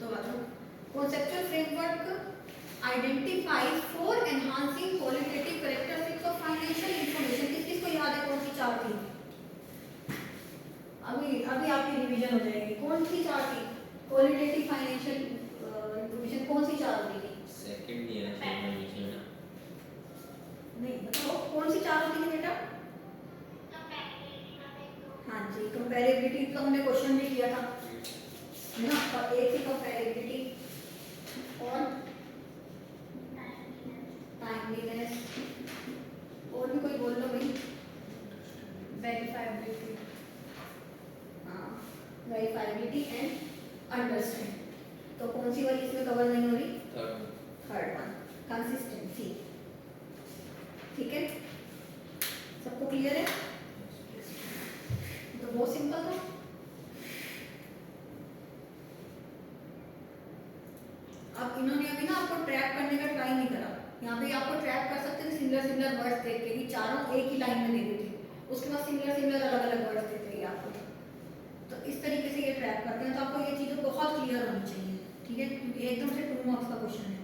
तो बताओ, conceptual framework identifies for enhancing qualitative characteristics of financial information. किसको याद है कौन सी चार थी? अभी अभी आपकी रिवीजन हो जाएगी। कौन सी चार थी क्वालिटेटिव फाइनेंशियल इंफॉर्मेशन? कौन सी चार होती थी? सेकंड ईयर से ना नहीं बताओ कौन सी चार होती थी बेटा? हाँ जी, कंपैरेबिलिटी का हमने क्वेश्चन भी किया था ना, और एक थी कंपैरेबिलिटी और टाइमलीनेस, और भी कोई बोल लो भाई। वेरीफाइबिलिटी, हाँ, वेरीफाइबिलिटी एंड अंडरस्टैंड। तो कौन सी वाली इसमें कवर नहीं हो रही? थर्ड वन, कंसिस्टेंसी, ठीक है। सबको क्लियर है? तो बहुत सिंपल था। अब इन्होंने अभी ना आपको ट्रैक करने का ट्राई नहीं करा। यहाँ पे आपको ट्रैक कर सकते थे सिमिलर वर्ड्स देख के, कि चारों एक ही लाइन में दे देते, उसके बाद सिमिलर अलग अलग वर्ड्स देते हैं आपको। तो इस तरीके से ये ट्रैक करते हैं। तो आपको ये चीज़ें बहुत क्लियर होनी चाहिए, ठीक है, क्योंकि एकदम से 2 मार्क्स का क्वेश्चन है।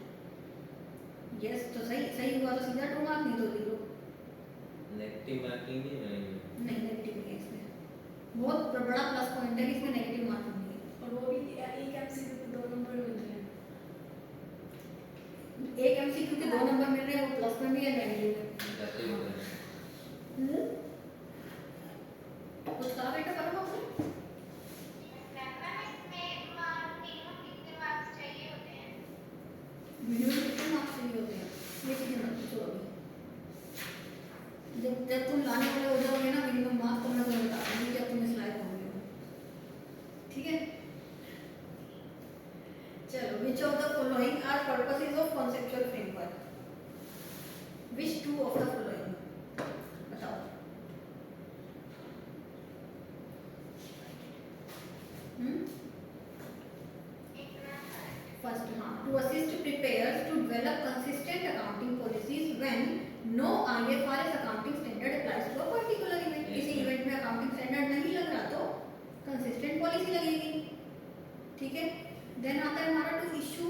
यस, तो सही हुआ तो सीधा 2 मार्क्स, नहीं तो 0। नेगेटिव मार्किंग नहीं, नेगेटिव नहीं है इसमें। बहुत बड़ा प्लस पॉइंट है कि इसमें नेगेटिव मार्किंग नहीं है। और वो भी एक एमसीक्यू पे 2 नंबर मिल रहे हैं। एक एमसीक्यू के 2 नंबर मिल रहे हैं, वो प्लस में भी है नेगेटिव में। कुछ कहा बेटा, करो आपने? वीडियो में कितने मार्क्स चाहिए होते हैं ये चीज़ें मत पूछो अभी। जब तुम लाने वाले हो जाओगे ना मिनिमम मार्क्स, तो मैं तुम्हें बता दूंगी कि अब तुम इस लायक होंगे, ठीक है। चलो, which of the following are purposes of conceptual framework? Which 2 of the following बताओ। First, to assist preparers to develop consistent accounting policies when no IFRS accounting standard applies to a particular event. किसी इवेंट में अकाउंटिंग स्टैंडर्ड नहीं लग रहा तो कंसिस्टेंट पॉलिसी लगेगी, ठीक है। देन आता है हमारा to issue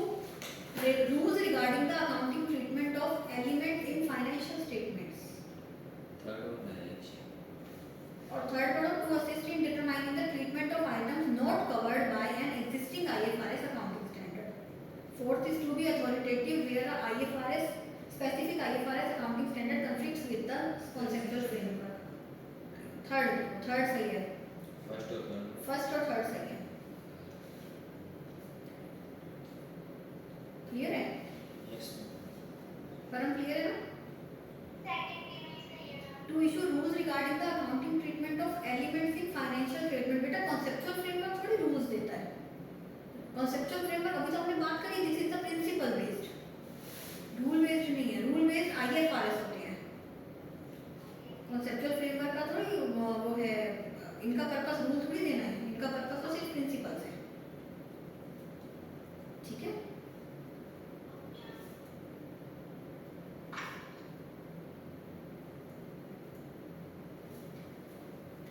rules regarding the accounting treatment of elements in financial statements. और थर्ड पढ़ो, to assist in determining the treatment of items not covered by an existing IFRS accounting standard. Fourth is to be authoritative where a IFRS specific IFRS accounting standard conflicts with the conceptual framework. Third सही है, फर्स्ट और थर्ड सही है। क्लियर है? परम क्लियर है ना? To issue rules regarding the accounting treatment of elements in financial statement. बेटा कॉन्सेप्चुअल फ्रेमवर्क थोड़ी रूल्स देता है। कॉन्सेप्चुअल फ्रेमवर्क अभी तो हमने बात करी, this is the principle based, rule based नहीं है। रूल बेस्ड IFRS होते हैं, कॉन्सेप्चुअल फ्रेमवर्क का थोड़ी वो है, इनका पर्पस रूल थोड़ी देना है, इनका पर्पस तो सिर्फ प्रिंसिपल्स है, ठीक है।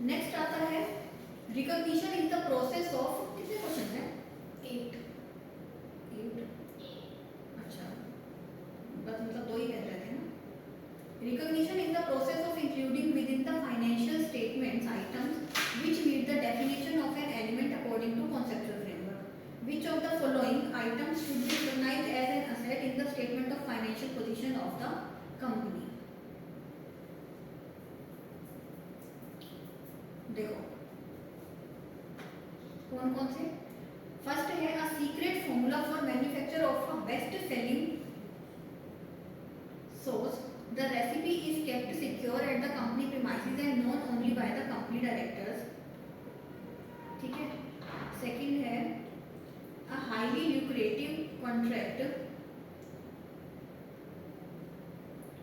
नेक्स्ट आता है recognition is the process of, कितने क्वेश्चन है? 8। अच्छा, बस मतलब 2 ही कह रहे थे ना। Recognition is the process of including within the financial statements items which meet the definition of an element according to conceptual framework. Which of the following items should be recognised as an asset in the statement of financial position of the company. देखो कौन कौन से। फर्स्ट है a secret formula for manufacture of a best selling sauce The recipe is kept secure at the company premises and known only by the company directors. ठीक है. Second है a highly lucrative contract.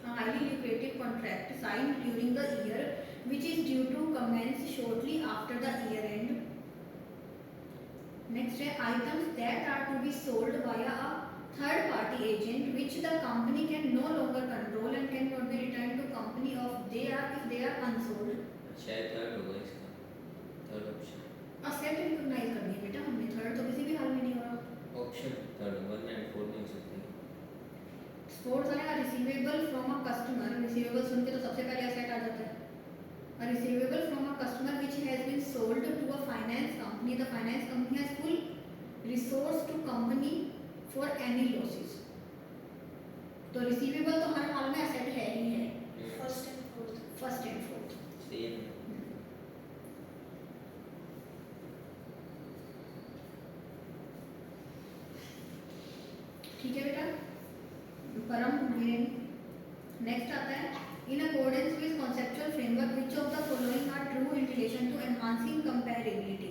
A highly lucrative contract signed during the year which is due to commence shortly after the year end. Next है items that are to be sold via a third party agent which the company can no longer control and cannot be returned to company if they are unsold. शायद थर्ड होगा इसका, थर्ड ऑप्शन. असेट रिकॉग्नाइज करनी है बेटा हमने, थर्ड तो किसी भी हाल में नहीं हो रहा. ऑप्शन थर्ड 1 एंड 4 नहीं हो सकती. स्पोर्ट्स आया receivable from a customer. Receivable सुन के तो सबसे पहले असेट आ जाता है. A receivable from a customer which has been sold to a finance company. The finance company has full resource to company for any losses. तो रिसीवेबल तो हर हाल में असेट है ही है. First and fourth. First and fourth. Same. ठीक है बेटा. परम वीरेन. नेक्स्ट आता है in accordance with conceptual framework which of the following are true in relation to enhancing comparability.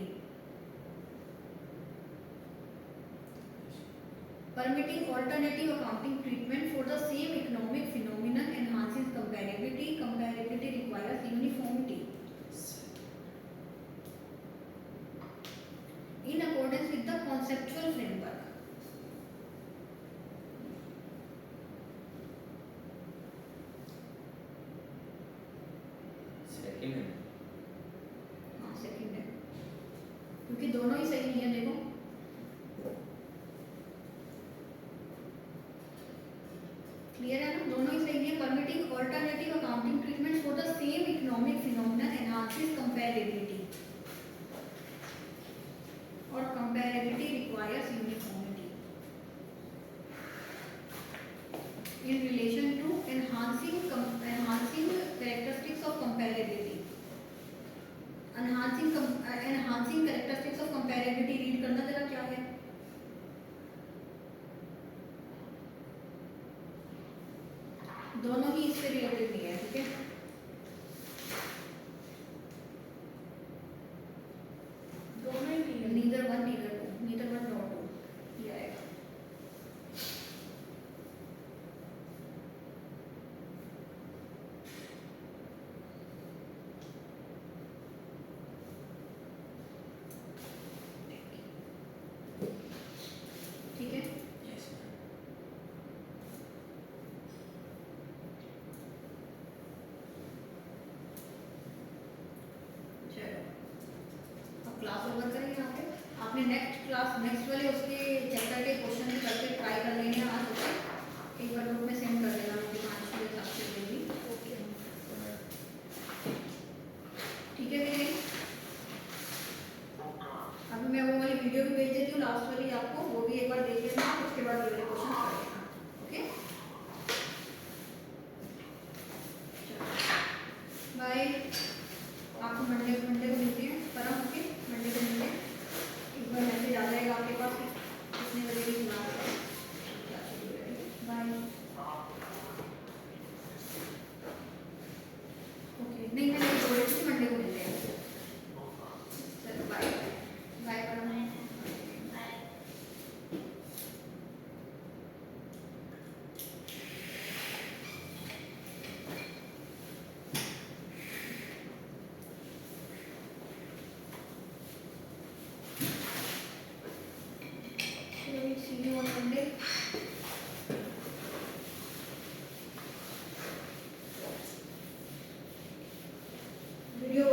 Permitting alternative accounting treatment for the same economic phenomenon enhances comparability. Comparability requires uniformity. In accordance with the conceptual framework. Second है. हाँ सेकंड है क्योंकि दोनों ही सही नहीं है. देखो क्लियर है ना, दोनों ही सही नहीं है. Permitting alternative accounting treatment for the same economic phenomenon enhances comparability और comparability requires uniformity. In relation to enhancing characteristics of comparability. Enhancing characteristics of comparability read करना जरा क्या है. दोनों ही इससे रिलेटेड नहीं है. ठीक है. दोनों ही नहीं है. neither one neither two, neither one nor two. ये आएगा. ठीक है. यस. चलो अब क्लास ओवर करें यहाँ पे. आपने नेक्स्ट वाले उसके चैप्टर के क्वेश्चन करके ट्राई कर लेंगे आज. ओके एक बार ग्रुप में सेंड कर देना मुझे 5 के हिसाब से देंगी. ओके. ठीक है मेरे. अभी मैं वो वाली वीडियो भी भेज देती हूँ लास्ट वाली आपको, वो भी एक बार देख लेना. उसके बाद ये वाले क्वेश्चन कर लेना. Okay bye. आपको मंडे को मिलते हैं. परम ओके मंडे को मिलते हैं. एक बार मैसेज आ जाएगा आपके पास कि कितने बजे की क्लास है. बाय. ओके नहीं मैं बोल रही थी मंडे को मिलते हैं. चलो बाय. बाय परम. See you on Monday. Video